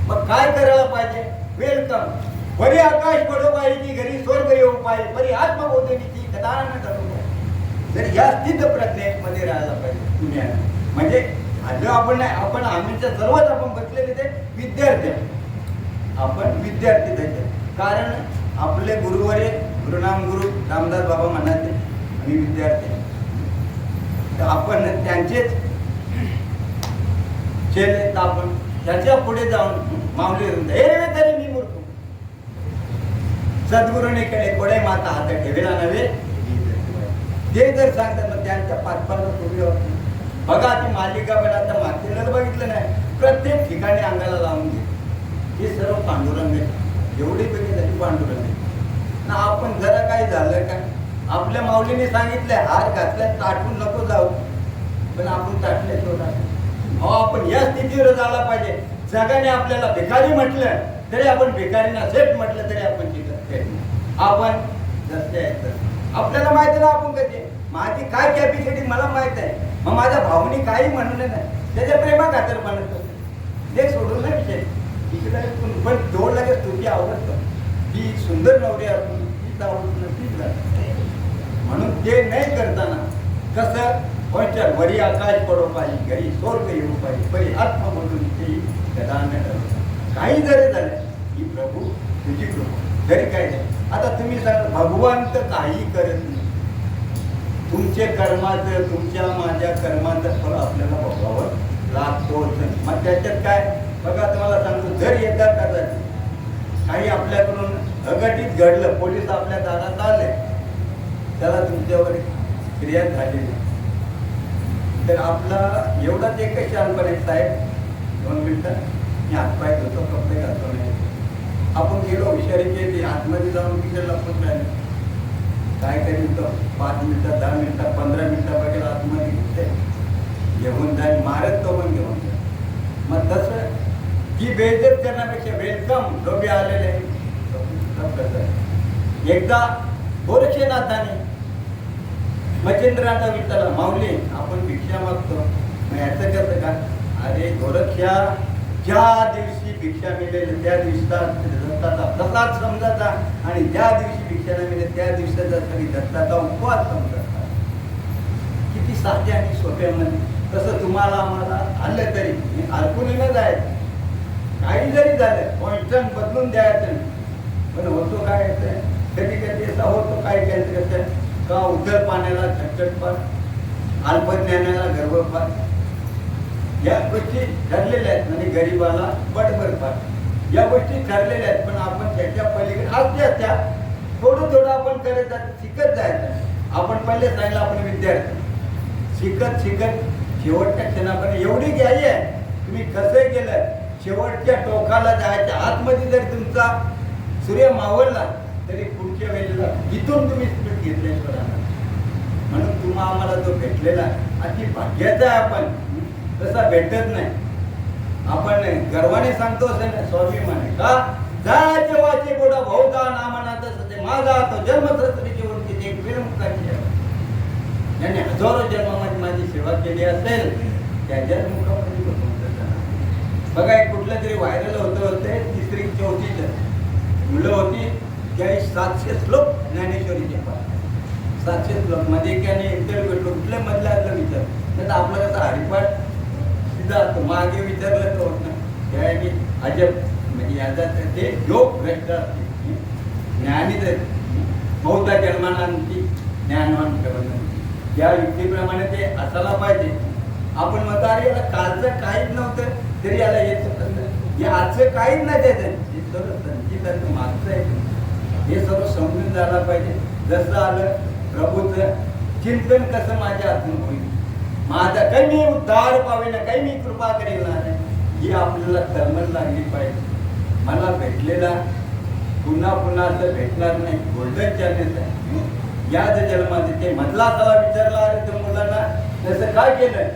मग काय करायला पाहिजे? वेलकम. बरी आकाश पडो पाहिजे घरी स्वर्ग येऊ पाहिजे, बरी आत्मबोधनीची कदा न करू. जर या स्थित प्रज्ञेमध्ये राहायला पाहिजे तुम्ही. म्हणजे आलो आपण नाही, आपण आम्हीच्या सर्वच आपण बसलेले ते विद्यार्थी, आपण विद्यार्थी त्याचे. कारण आपले गुरुवरे गुरुनाम गुरु रामदास बाबा म्हणाले आम्ही विद्यार्थी, तर आपण त्यांचेच चेले. तर आपण त्याच्या पुढे जाऊन माऊली हे तरी मी मूर्ख सद्गुरूने कडे कोडे माता हात ठेवला नव्हे ते जर सांगतात मग त्यांच्या पाठपाला उभी होत. बघा ती मालिका पण आता मागच्या बघितलं नाही, प्रत्येक ठिकाणी अंगाला लावून घे. हे सर्व पांडुरंग आहे, एवढी पैकी त्याची पांडुरंग आहे ना. आपण जरा काही झालं का, आपल्या माऊलीने सांगितले हार घातल्या ताटून नको जाऊ, पण आपण ताटले सोडा. आपण या स्थितीवर झाला पाहिजे. जगाने आपल्याला भिकारी म्हटलं तरी आपण भिकारीना सेठ म्हटलं तरी आपण शिकत. आपण जसे आहे आपल्याला माहिती ना आपण कधी माझी काय कॅपॅसिटी मला माहित आहे. मग माझ्या भावनी काही म्हणून नाही, त्याच्या प्रेमा खातर म्हणत ते सोडून नाही विषय तिकडे. पण दोन लगेच तुझी आवडतं ती सुंदर नवरी आपण तीच आवडत नसतीच लागते. म्हणून ते नाही करताना कसं वरी आकाश पडो पाहिजे घरी स्वर्ग येऊ पाहिजे, परी आत्मबोधून ते गदान काही जरी झालं की प्रभू तुझी कृपा जरी काय नाही. आता तुम्ही सांगा भगवान तर काही करत नाही, तुमचे कर्माचं तुमच्या माझ्या कर्माचं फळ आपल्याला भोगावं लागतोच. मग त्याच्यात काय बघा तुम्हाला सांगतो, जर येतात कदाचित काही आपल्याकडून अघटित घडलं, पोलीस आपल्या दारात आले, त्याला तुमच्यावर क्रिया झालेली, तर आपला एवढाच एकच शानपण आहे साहेब 2 मिनिटं मी हातपाय धुतो कपडे घालतो नाही. आपण गेलो हुशारी केली आतमध्ये जाऊन तिकडे लपून राहिले, काय करीन तो 5 मिनिटं 10 मिनिटं 15 मिनिटं बघेल आतमध्ये घेते घेऊन जाईल, मारत तो पण घेऊन जाईल. मग तसं ही बेइज्जत करण्यापेक्षा वेलकम लोभे आलेले. एकदा गोरक्षनाथाने मच्छिंद्रनाथ विठ्ठला माऊली आपण भिक्षा मागतो, मग याचं कसं का? अरे गोरक्षा ज्या दिवशी भिक्षा मिळेल त्या दिवसाचा प्रसाद समजायचा, आणि ज्या दिवशी भिक्षा नाही मिळेल त्या दिवसाचा तरी दत्ताचा उपवास समजायचा. किती साधे आणि सोप्यामध्ये. तसं तुम्हाला आम्हाला आलं तरी अडकून न जायचं, काही जरी झालं पॉइंटन बदलून द्यायचं. पण होतो काय येतं कधी कधी असा होतो काय काय का उथळ पाण्याला झटझटपात, अल्पज्ञानाला गर्भपात, या गोष्टी ठरलेल्या आहेत. म्हणजे गरीबाला बडबडपात, या गोष्टी ठरलेल्या आहेत. पण आपण त्याच्या पलीकडे असल्या थोडं थोडं आपण करत शिकत जायचं. आपण पहिले सांगितलं आपण विद्यार्थी शिकत शिकत शेवटच्या क्षणापर्यंत एवढी घ्यायची आहे. तुम्ही कसं केलं शेवटच्या टोकाला जायच्या आतमध्ये जर तुमचा सूर्य मावळला तरी पुढच्या वेळेला इथून तुम्ही स्पीड घेतल्याशिवाय. म्हणून तुम्हा आम्हाला जो भेटलेला अति भाग्याचा आहे. आपण तसा भेटत नाही. आपण गर्वाने सांगतो असेल ना स्वाभिमाने का जायचे वाचे गोडा बहुधा नामानात सते माझा तो जन्मसृष्टीची वृत्ती एक विरमुखाची आहे. ज्याने हजारो जन्मामध्ये माझी सेवा केली असेल त्याच्याच मुखामध्ये बघा. एक कुठलं तरी व्हायरल होते 3री 4थी मुलं होती त्यावेळी 700 श्लोक ज्ञानेश्वरीचे पाठ. साक्षात लोक मध्ये एकाने इंटरव्ह्यू भेटलो कुठल्या मधल्या आदलं विचार नाही तर आपलं कसं हरिपाठ सीधा असतो मागे विचारलं तर होत नाही त्यावेळी अजब म्हणजे याचा ते योग भ्रष्ट असते ज्ञानीच बहुधा जन्मानांची ज्ञानवान प्रबंध या युक्तीप्रमाणे ते असायला पाहिजे. आपण म्हणतो अरे याला कालचं काहीच नव्हतं तरी याला येत होतं हे आजचं काहीच नाही त्याचं हे सर्व संचिताचं मागचं आहे हे सर्व समजून जायला पाहिजे. जसं आलं प्रभूचं चिंतन कसं माझ्या हातून होईल माझा काही मी उद्धार पावे ना काही मी कृपा करेल ना ही आपल्याला तळमळ लागली पाहिजे. मला भेटलेला पुन्हा पुन्हा असं भेटणार नाही गोल्डन चान्स आहे याच जन्मात ते मधला त्याला विचारला अरे त्या मुलांना तसं काय केलं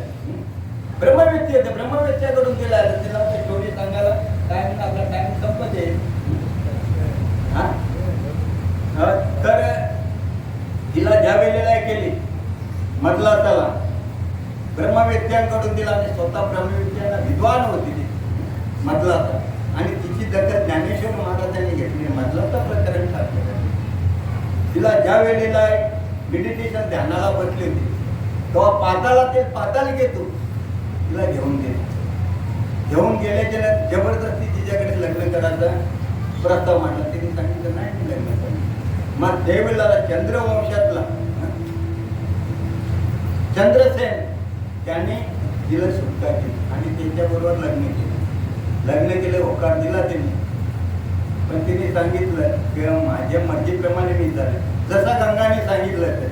ब्रह्मविद्या येतं ब्रह्मविद्याकडून गेला तिला स्टोरी सांगायला टाइम आपला टाइम संपत आहे. तर तिला ज्या वेळेला केली मधला त्याला ब्रह्मविद्यांकडून दिला आणि स्वतः ब्रह्मविद्याला विद्वान होती ती मधला आणि तिची दखल ज्ञानेश्वर महाराजांनी घेतली मधलाचा प्रकरण टाकलं. तिला ज्या वेळेला मेडिटेशन ध्यानाला बसली होती तेव्हा पाताला ते पाताल घेतो तिला घेऊन गेल्याच्या जबरदस्ती तिच्याकडे लग्न करायचा प्रस्ताव मांडला तिने सांगितलं नाही मी लग्न करणार. मग त्यावेळेला चंद्रवंशातला चंद्रसेन त्याने तिला सुटका केली आणि त्यांच्याबरोबर लग्न केलं होकार दिला त्यांनी. पण तिने सांगितलं की माझ्या मर्जीप्रमाणे मी झालं जसा गंगाने सांगितलं तर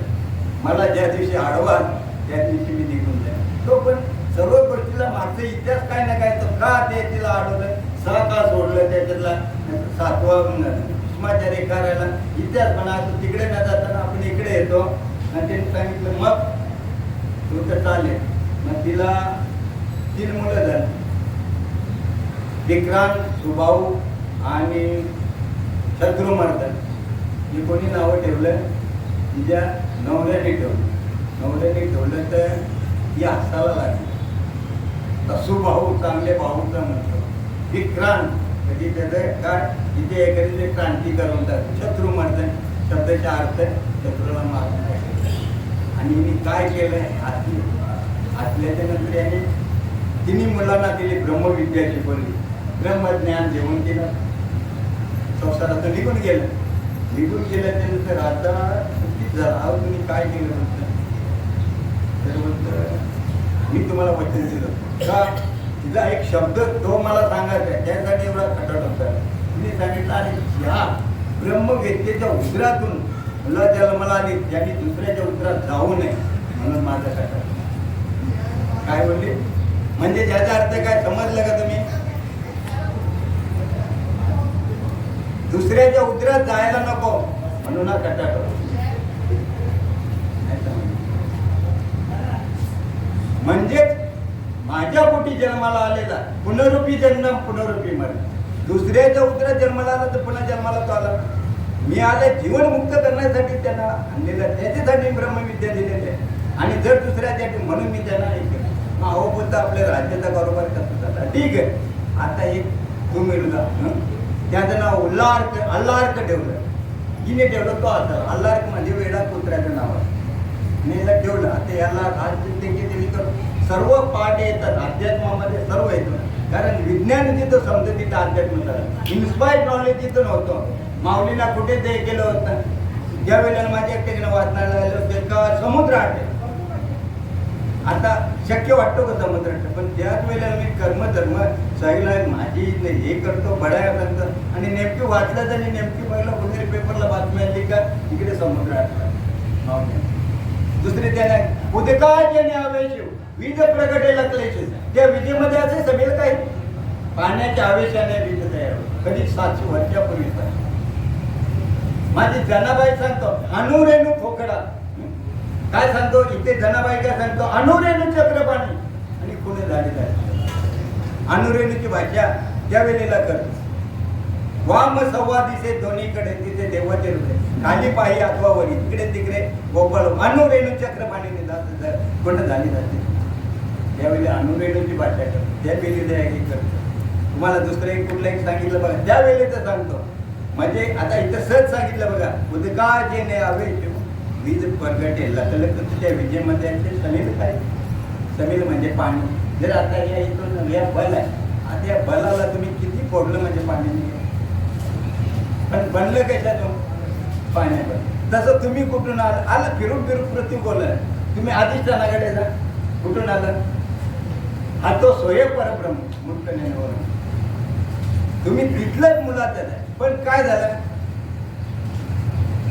मला ज्या दिवशी अडवाल त्या दिवशी मी निघून जाईल. तो पण सर्व गोष्टीला मागचा इतिहास काय ना काय तो का ते तिला अडवलं सहा का सोडलं त्याच्यातला 7वा भीष्माचार्य करायला इतिहास म्हणा तो तिकडे न जाताना आपण इकडे येतो आणि त्यांनी सांगितलं मग तू तर चालेल. मग तिला 3 मुलं झाली विक्रांत सुभाऊ आणि शत्रुमर्दन हे कोणी नावं ठेवलं तिच्या नवऱ्याने ठेवलं तर ती हसायला लागली. सुभाऊ चांगले भाऊचा म्हणतो विक्रांत म्हणजे त्याचं काय तिथे एखादी क्रांती करून टाकतो. शत्रुमर्दन शब्दाचा अर्थ शत्रूला मारून आणि मी काय केलंय असल्याच्या नंतर याने तिन्ही मुलांना दिली ब्रह्मविद्या शिकवली ब्रह्मज्ञान देऊन दिलं संसारातून निघून गेल्याच्यानंतर आता झाला तुम्ही काय केलं म्हणतं तर म्हणतं मी तुम्हाला वचन दिलं का तिचा एक शब्द तो मला सांगायचा त्यासाठी एवढा खटट होता. तिने सांगितलं आणि ह्या ब्रह्मविद्येच्या उतरातून मला जन्माला आली त्यांनी दुसऱ्याच्या उतरात जाऊ नये म्हणून माझा खटट. काय बोलले म्हणजे ज्याचा अर्थ काय समजलं का तुम्ही दुसऱ्याच्या उतरात जायला नको म्हणून हा खटट. म्हणजेच माझ्या पोटी जन्माला आलेला पुनरुपी जन्म पुनरुपी मरण दुसऱ्याच्या उतरात जन्माला आला तर पुन्हा जन्माला तो आला. मी आले जीवन मुक्त करण्यासाठी त्यांना आणलेलं त्याच्यासाठी ब्रह्मविद्या दिलेली आहे आणि जर दुसऱ्यासाठी म्हणून मी त्यांना ऐकलं अहो बोलता आपल्या राज्याचा कारोबार करत झाला ठीक आहे. आता एक तू मिळला त्याचं नाव अल्लार्क ठेवलं हिने ठेवलं तो आता अल्लार्क म्हणजे वेडा कुत्र्याचं नाव आहे याला ठेवलं. आता याला आज तर सर्व पाठ येतात अध्यात्मामध्ये सर्व येतं कारण विज्ञान जिथं समजतं तिथं अध्यात्म झालं. इन्स्पायर्ड नॉलेज तिथं नव्हतं. माऊलीला कुठे ते केलं होतं ज्या वेळेला माझ्या एकट्याकडे वाचनाला आलं होतं का समुद्र आटे आता शक्य वाटतो का समुद्र आटे पण त्याच वेळेला मी कर्मधर्म सगळा माझी हे करतो बडाया करतो आणि नेमकी वाचलं आणि नेमकी पहिलं कुठेतरी पेपरला बातमी आली का इकडे समुद्र आटला. दुसरे त्याला उदका जेणे आवेश वीज प्रगटेला क्लेश त्या विजेमध्ये असे सगळे काही पाण्याच्या आवेशाने वीज तयार कधी 700 वर्षापूर्वीचा. माझी जनाबाई सांगतो अणुरेणू खोकडा काय सांगतो इथे जनाबाई काय सांगतो अणुरेणू चक्रपाणी आणि पुणे झालेला अणुरेणूची भाषा त्या वेळेला करतो. वाम संवादिसे दोन्हीकडे तिथे देवाचे रूप खाली पायी अथवा वरी इकडे तिकडे गोपाळ अणुरेणू चक्रपाणीने कुठं झाली जाते त्यावेळी अणुरेणूची भाषा करतो त्या वेळी करतो. तुम्हाला दुसरं एक कुठलं एक सांगितलं बघा त्यावेळेचं सांगतो म्हणजे आता इथं सहज सांगितलं बघा उदका जेणे आवेश वीज प्रगटे लखलख तुझ्या विजेमध्ये ते समील काय समील म्हणजे पाणी. जर आता या इथून या बल आहे, आता या बलाला तुम्ही किती फोडलं म्हणजे पाणी नाही, पण बनलं कशातून? पाण्यावर. तसं तुम्ही कुठून आलं फिरून फिरून प्रत्येक बोलला तुम्ही अधिष्ठानाकडे जा. कुठून आलं? हा तो सोय परब्रह्म मूर्ख नेवर. तुम्ही तिथलंच मुलाचं आहे. पण काय झालं?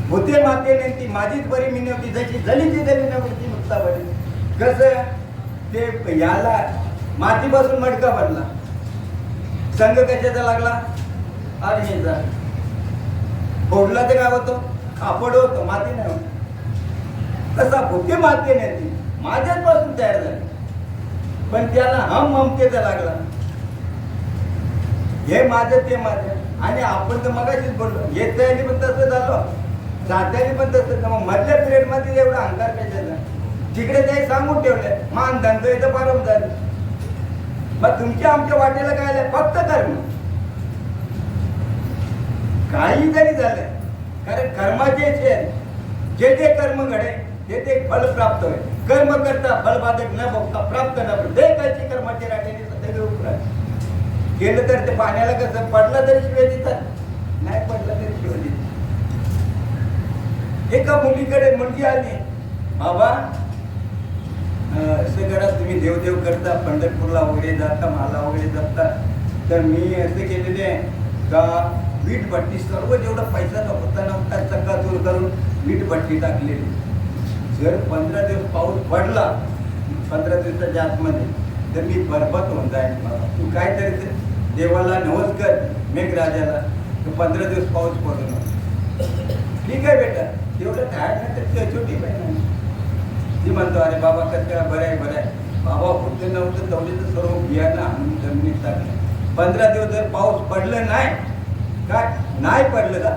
होते मातेने ती माझीच बरी मिनवती जशी जलीची जली नव्हती मुक्ता बरी. कसं ते याला मातीपासून मडका बनला, संघ कशाचा लागला? अग्नीचा. फोडला ते काय होतो? कापड होतो, माती नाही होत. तसा होते मातेने ती माझ्याच पासून तयार झाली, पण त्याला हम ममतेचा लागला. हे माझं ते माझं. आणि आपण तर मगाशीच बोललो, येत जायला पण तसं झालं, जात्याने पण तसं. मग मधल्या पिरियड मध्ये एवढा अहंकार कशाचा? तिकडे ते सांगून ठेवले मान धंदो इथं पारम झालं. मग तुमच्या आमच्या वाटेला काय आलं? फक्त कर्म. काही जरी झालं, कारण कर्माचे जे जे कर्म घडे ते ते फल प्राप्त होय. कर्म करता फल बाधक न भोगता प्राप्त न देखाची कर्माची राखेने सदैव उपरा. केलं तर ते पाण्याला कसं पडलं तरी शिवाय देतात, नाही पडलं तरी शिवाय देतात. एका मुलीकडे मुलगी आली, बाबा असं करा तुम्ही देवदेव करता, पंढरपूरला वगैरे जाता, मला वगैरे जाता, तर मी असं केलेले का वीट भट्टी सर्व जेवढा पैसा होता नव्हता चक्काचूर करून वीट भट्टी टाकलेली. जर 15 दिवस पाऊस पडला 15 दिवसाच्या आतमध्ये तर मी बरबाद होऊन जाईल. मला तू काय तरी देवाला नमस्कार मेघराजाला 15 दिवस पाऊस पडू नको. ठीक आहे बेटा, तेवढं काय नाही तर छोटी बहीण आहे. ती म्हणतो अरे बाबा कसं बरं आहे बरं आहे. बाबा होते नव्हतं तेवढे सर्व बियाणं आणून जमिनीत टाकलं. 15 दिवस जर पाऊस पडलं नाही, काय नाही पडलं का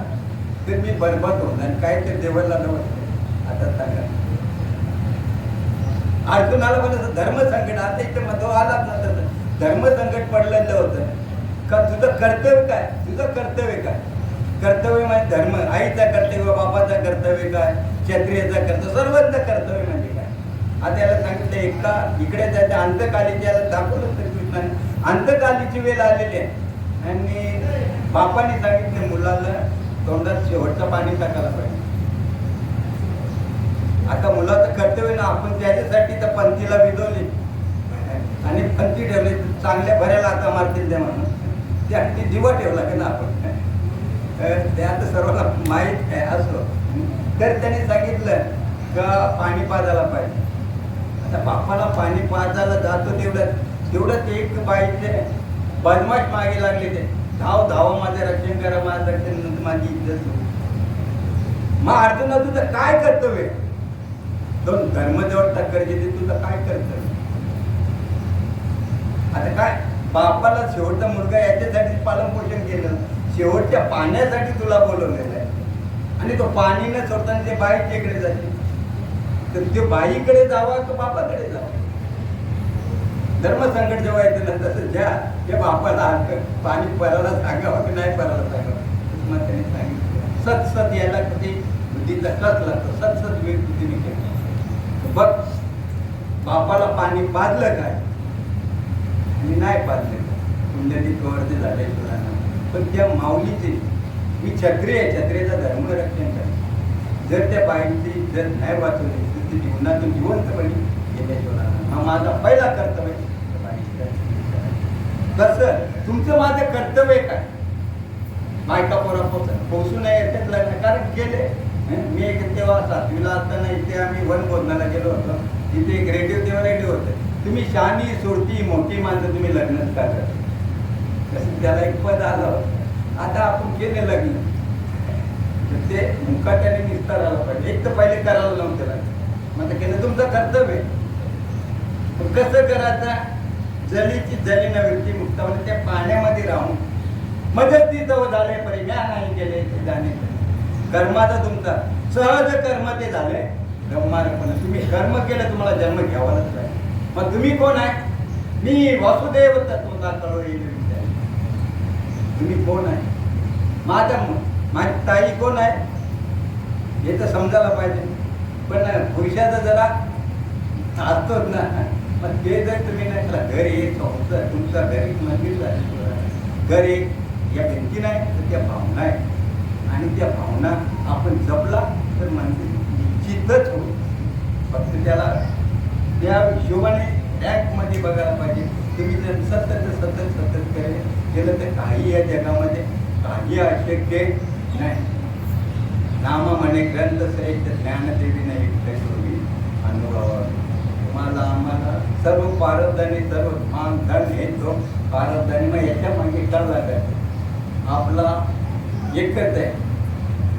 तर मी बरबाद होऊन जाईल. काय तर देवाला नमस्कार. आता सांगा अर्जुनाला म्हणत धर्म संकट, आता इथे मधो आलाच ना तसं धर्म संकट पडलेलं होतं का? तुझं कर्तव्य काय? तुझं कर्तव्य काय? कर्तव्य म्हणजे धर्म, आईचा कर्तव्य, बाबाचा कर्तव्य काय, क्षत्रियाचा कर्तव्य, सर्वांचं कर्तव्य म्हणजे काय? आता याला सांगितलं एका इकडे त्याच्या अंतकालीची याला दाखवलं तर कृष्णाने अंतकालीची वेळ आलेली आहे आणि बापाने सांगितले मुलाला तोंडात शेवटचं पाणी टाकायला पाहिजे. आता मुलाचं कर्तव्य ना, आपण त्याच्यासाठी तर पंथीला विजवली आणि पंथी ठेवली, चांगल्या भऱ्याला आता मारतील ते म्हणून त्यासाठी दिवा ठेवला की ना आपण, ते आता सर्वांना माहीत आहे. असो तर त्याने सांगितलं का पाणी पाजायला पाहिजे. आता बापाला पाणी पाजायला जातो तेवढं ते एक बाईचे बदमाश मागे लागले, ते धाव धाव माझे रक्षण करा, माझं रक्षण माझी इज्जत. मग अर्जुना तुझं काय कर्तव्य? दोन धर्मजवळ टक्कर घेते, तुझं काय कर्तव्य? आता काय बापाला शेवटचा मुलगा याच्यासाठी पालन पोषण केलं, शेवटच्या पाण्यासाठी तुला बोलवलेलं आहे आणि तो पाणी न सोडताना ते बाईकडे जाते, तर ते बाईकडे जावा तो बापाकडे जावा. धर्मसंकट जेव्हा येतं ना तसं ज्या त्या बापाला पाणी परायला सांगावं की नाही परायला सांगावं मग त्याने सांगितलं. सत यायला कधी बुद्धीचा कस लागतो, सत वेळ बुद्धीने केलं. बघ बापाला पाणी पाजलं काय आणि नाही पाजलं पुण्यती कवर्ती झाले तुला. पण त्या माऊलीचे मी क्षत्रिय आहे, क्षत्रियाचा धर्म रक्षण करतो. जर त्या बाईची जर नाही वाचवली तर ती जीवनातून जिवंतपणे गेल्याशिवाय हा माझा पहिला कर्तव्य. कसं तुमचं माझं कर्तव्य काय? बायका पोरा पोचू नये येतेच लागणार, कारण गेले. मी एक तेव्हा 7वीला असताना इथे आम्ही वनभोजनाला गेलो होतो. तिथे एक रेडिओ तेव्हा रेडिओ होते, तुम्ही शहाणी सोडती मोठी माणसं तुम्ही लग्नच का करता, कसं त्याला एक पद आलं होतं. आता आपण केले लग्न तर ते मुखाट्याने निस्तार आला पाहिजे. एक तर पहिले करायला नव्हतं लागलं, मग केलं तुमचं कर्तव्य. कसं करायचं? जलीची जली नव्हती मुक्त म्हणजे त्या पाण्यामध्ये राहून मदतीचं झाले परिज्ञा नाही केले ते जाणे. कर्माचा तुमचा सहज कर्म ते झाले ब्रह्मार्पण. तुम्ही कर्म केलं तुम्हाला जन्म घ्यावाच पाहिजे. मग तुम्ही कोण आहे? मी वासुदेव तत्वता कळो येईल. तुम्ही कोण आहे? माझी ताई कोण आहे हे तर समजायला पाहिजे. जरा असतोच ना. मग ते जर तुम्ही नाही केला, घर एक संसार तुमचा, घरी मंदिर झाले, घर एक या भिंती नाही तर त्या भावना आहे, आणि त्या भावना आपण जपला तर मंदिर निश्चितच होईल. फक्त त्याला त्या हिशोबाने मध्ये बघायला पाहिजे. तुम्ही जर सतत केलं तर काही या जगामध्ये काही अशक्य नाही. नाम म्हणे ग्रंथ श्रेष्ठ ज्ञानदेवी नाही पूर्वी अनुभवावर. तुम्हाला आम्हाला सर्व पारब्धाने सर्व मान धन हे तो पारब्धाने, मग याच्या मागे का लागायचं? आपला एकच आहे,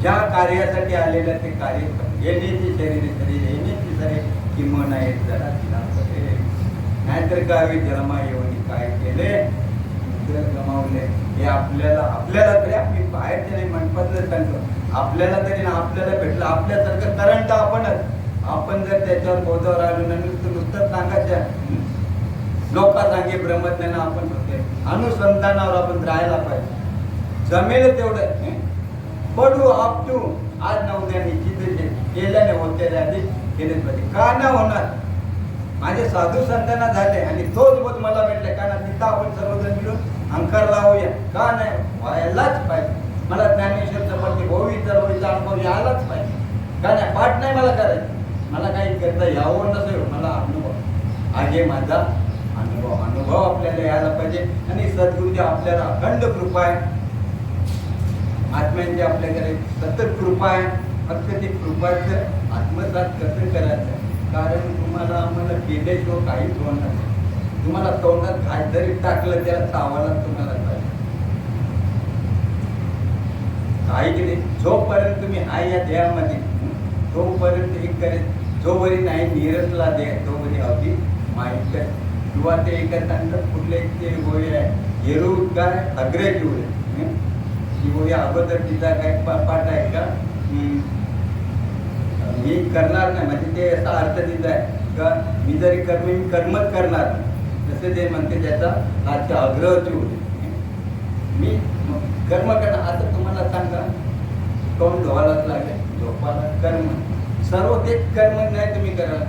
ज्या कार्यासाठी आलेलं ते कार्य येण्याची शरीर येण्याची सारे किंमत आहे जरा तिला नाहीतर काय जन्मा येऊन काय केले गमावले. हे आपल्याला तरी आपली बाहेरच्या नाही मंडपातलं सांगतो, आपल्याला तरी ना आपल्याला भेटलं आपल्यासारखं करंट आपणच. आपण जर त्याच्यावर बोधावर आलो ना नुसतं सांगायच्या लोका सांगे ब्रह्मज्ञान आपण होते अनुसंधानावर आपण राहायला पाहिजे. जमेल तेवढं पडू आपटू आज ना उद्या निश्चित केल्याने होते आधी केलेच पाहिजे. का नाही होणार? माझे साधू संतांना झाले आणि तोच बोध मला भेटले. का ना तिथं आपण सर्वजण मिळून अंकार लावूया. का नाही? व्हायलाच पाहिजे. मला ज्ञानेश्वरचं पडते भोवी सर्वचा अनुभव यायलाच पाहिजे. का नाही? पाठ नाही मला करायचं, मला काही करता यावं नसेल, मला अनुभव आहे माझा अनुभव आपल्याला यायला पाहिजे. आणि सद्गुरूची आपल्याला अखंड कृपा आहे, आत्म्यांची आपल्याकडे सतत कृपा आहे. फक्त ती कृपाचं आत्मसात कसं करायचं? कारण तुम्हाला आम्हाला केल्याशिवाय काहीच होणार नाही. तुम्हाला तोंडात काय जरी टाकलं त्याला चावायला तुम्हाला पाहिजे. काही की नाही, जोपर्यंत तुम्ही आहे या देहामध्ये तोपर्यंत हे करेल. जोवरी नाही निरसला दे तोवरी अगदी माहीत आहे. किंवा ते एका सांगतात कुठले ते होय आहे येरू काय अग्रेची होय ती होय अगोदर तिचा काय पाठ आहे का मी करणार नाही, म्हणजे ते असा अर्थ तिचा आहे का मी जरी मी कर्मच करणार नाही, जसं ते म्हणते त्याचा आजच्या अग्रहची होते मी कर्म करणार. आता तुम्हाला सांगा कोण धुवायलाच लागेल, झोपायला कर्म सर्व ते कर्म नाही तुम्ही करा.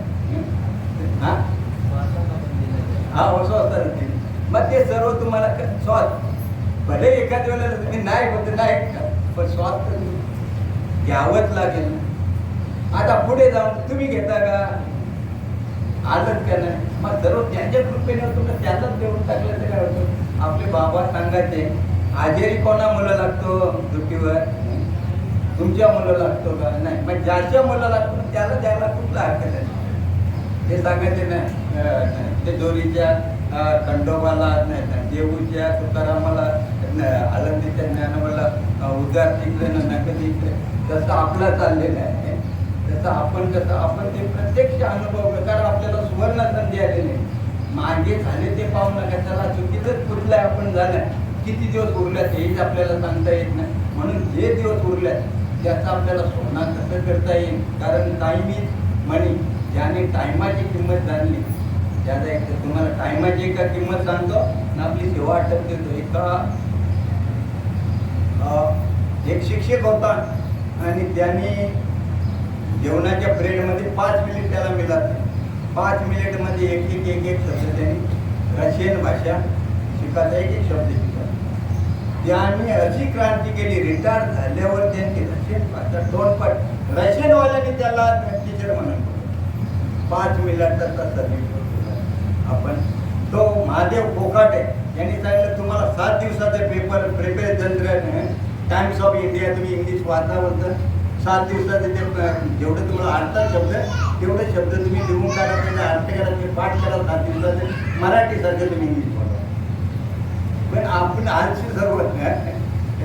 हा असं असतं. मग ते सर्व तुम्हाला स्वाद भले एखाद्या वेळेला तुम्ही नाही होत नाही, पण स्वाद तर घ्यावंच लागेल. आता पुढे जाऊन तुम्ही घेता का आलंच का नाही? मग सर्व त्यांच्या कृपेने तुम्ही त्यालाच देऊन टाकलं तर काय होतं? आपले बाबा सांगायचे आजेरी कोणा मुलं लागतो दुटीवर? तुमच्या मुलं लागतो का? नाही. मग ज्याच्या मुलं लागतो त्याला द्यायला कुठला हरकत आहे? ते सांगायचे नाही ते दोरीच्या खंडोबाला नाही, देऊच्या तुकारामाला आनंदीच्या ज्ञानाला उद्गार तिकडे नकदी इकडे. तसं आपलं चाललेलं आहे. तसं आपण कसं आपण ते प्रत्यक्ष अनुभव, कारण आपल्याला सुवर्ण संधी आलेली आहे. मागे झाले ते पाहू नका, त्याला चुकीचंच कुठलं आपण झालं. किती दिवस उरल्यात हेच आपल्याला सांगता येत नाही. म्हणून जे दिवस उरल्यात त्याचा आपल्याला सोना कसं करता येईल? कारण टाईम इज मनी. ज्याने टायमाची किंमत जाणली त्याचा एक तुम्हाला टायमाची एका किंमत सांगतो आणि आपली सेवा आटप देतो. एक शिक्षक होता आणि त्यांनी जेवणाच्या पिरियडमध्ये 5 मिनिट त्याला मिळत. 5 मिनिटमध्ये एक शब्द त्यांनी रशियन भाषा शिकायचा, एक शब्द शिकला. त्यांनी अशी क्रांती केली. रिटायर झाल्यावर त्यांनी रशियन भाषा तोंडपाठ रशियनवाल्याने त्याला टीचर म्हणून 5 मिनिटाचा सर्व्हिस आपण. तो महादेव कोकाटे यांनी सांगितलं तुम्हाला 7 दिवसाचे पेपर प्रिपेअर तंत्र टाइम्स ऑफ इंडिया तुम्ही इंग्लिश वाचावं 7 दिवसाचे ते जेवढे तुम्हाला अर्धा शब्द तेवढे शब्द तुम्ही लिहून काढा, त्याचा अर्थ करा, ते पाठ करा. 7 दिवसाचे मराठीसारखे तुम्ही इंग्लिश बोला. पण आपण आजची सर्व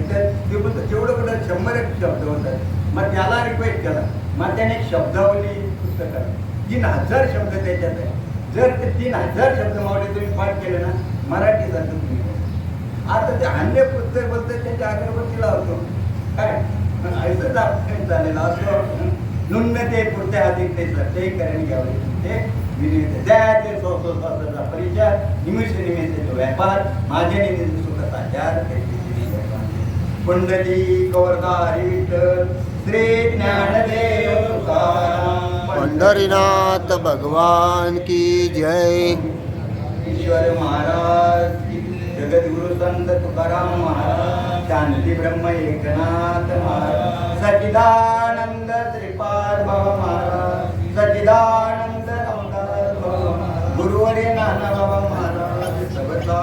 ते बोलतो जेवढं कुठं 100 शब्द होतात. मग त्याला रिक्वेस्ट केला, मग त्याने एक शब्दावली पुस्तक करा. 3000 शब्द त्याच्यात आहे. जर ते 3000 शब्द मावळे तुम्ही पाठ केले ना मराठीसारखं तुम्ही. आता ते अन्य पुस्तक बोलतं त्याच्या अगरबत्ती लावतो काय असं चालेल असं नुन्नते पुढच्या अधिक ते करण घ्यावे ते विनिमित्त द्याचे स्वतःचा परिचय निमिष व्यापार माझे निमित्त सुखाचा चार कुंडली कवर्धा हरी विठ्ठल श्री ज्ञानदेव तुकाराम पंढरीनाथ भगवान की जय. ईश्वर महाराज की, जगद्गुरु संत तुकाराम महाराज, शांती ब्रह्म एकनाथ महाराज, सच्चिदानंद श्रीपाद बाबा महाराज, सच्चिदानंद रामदास बाबा, गुरुवर्य नाना बाबा महाराज, सबका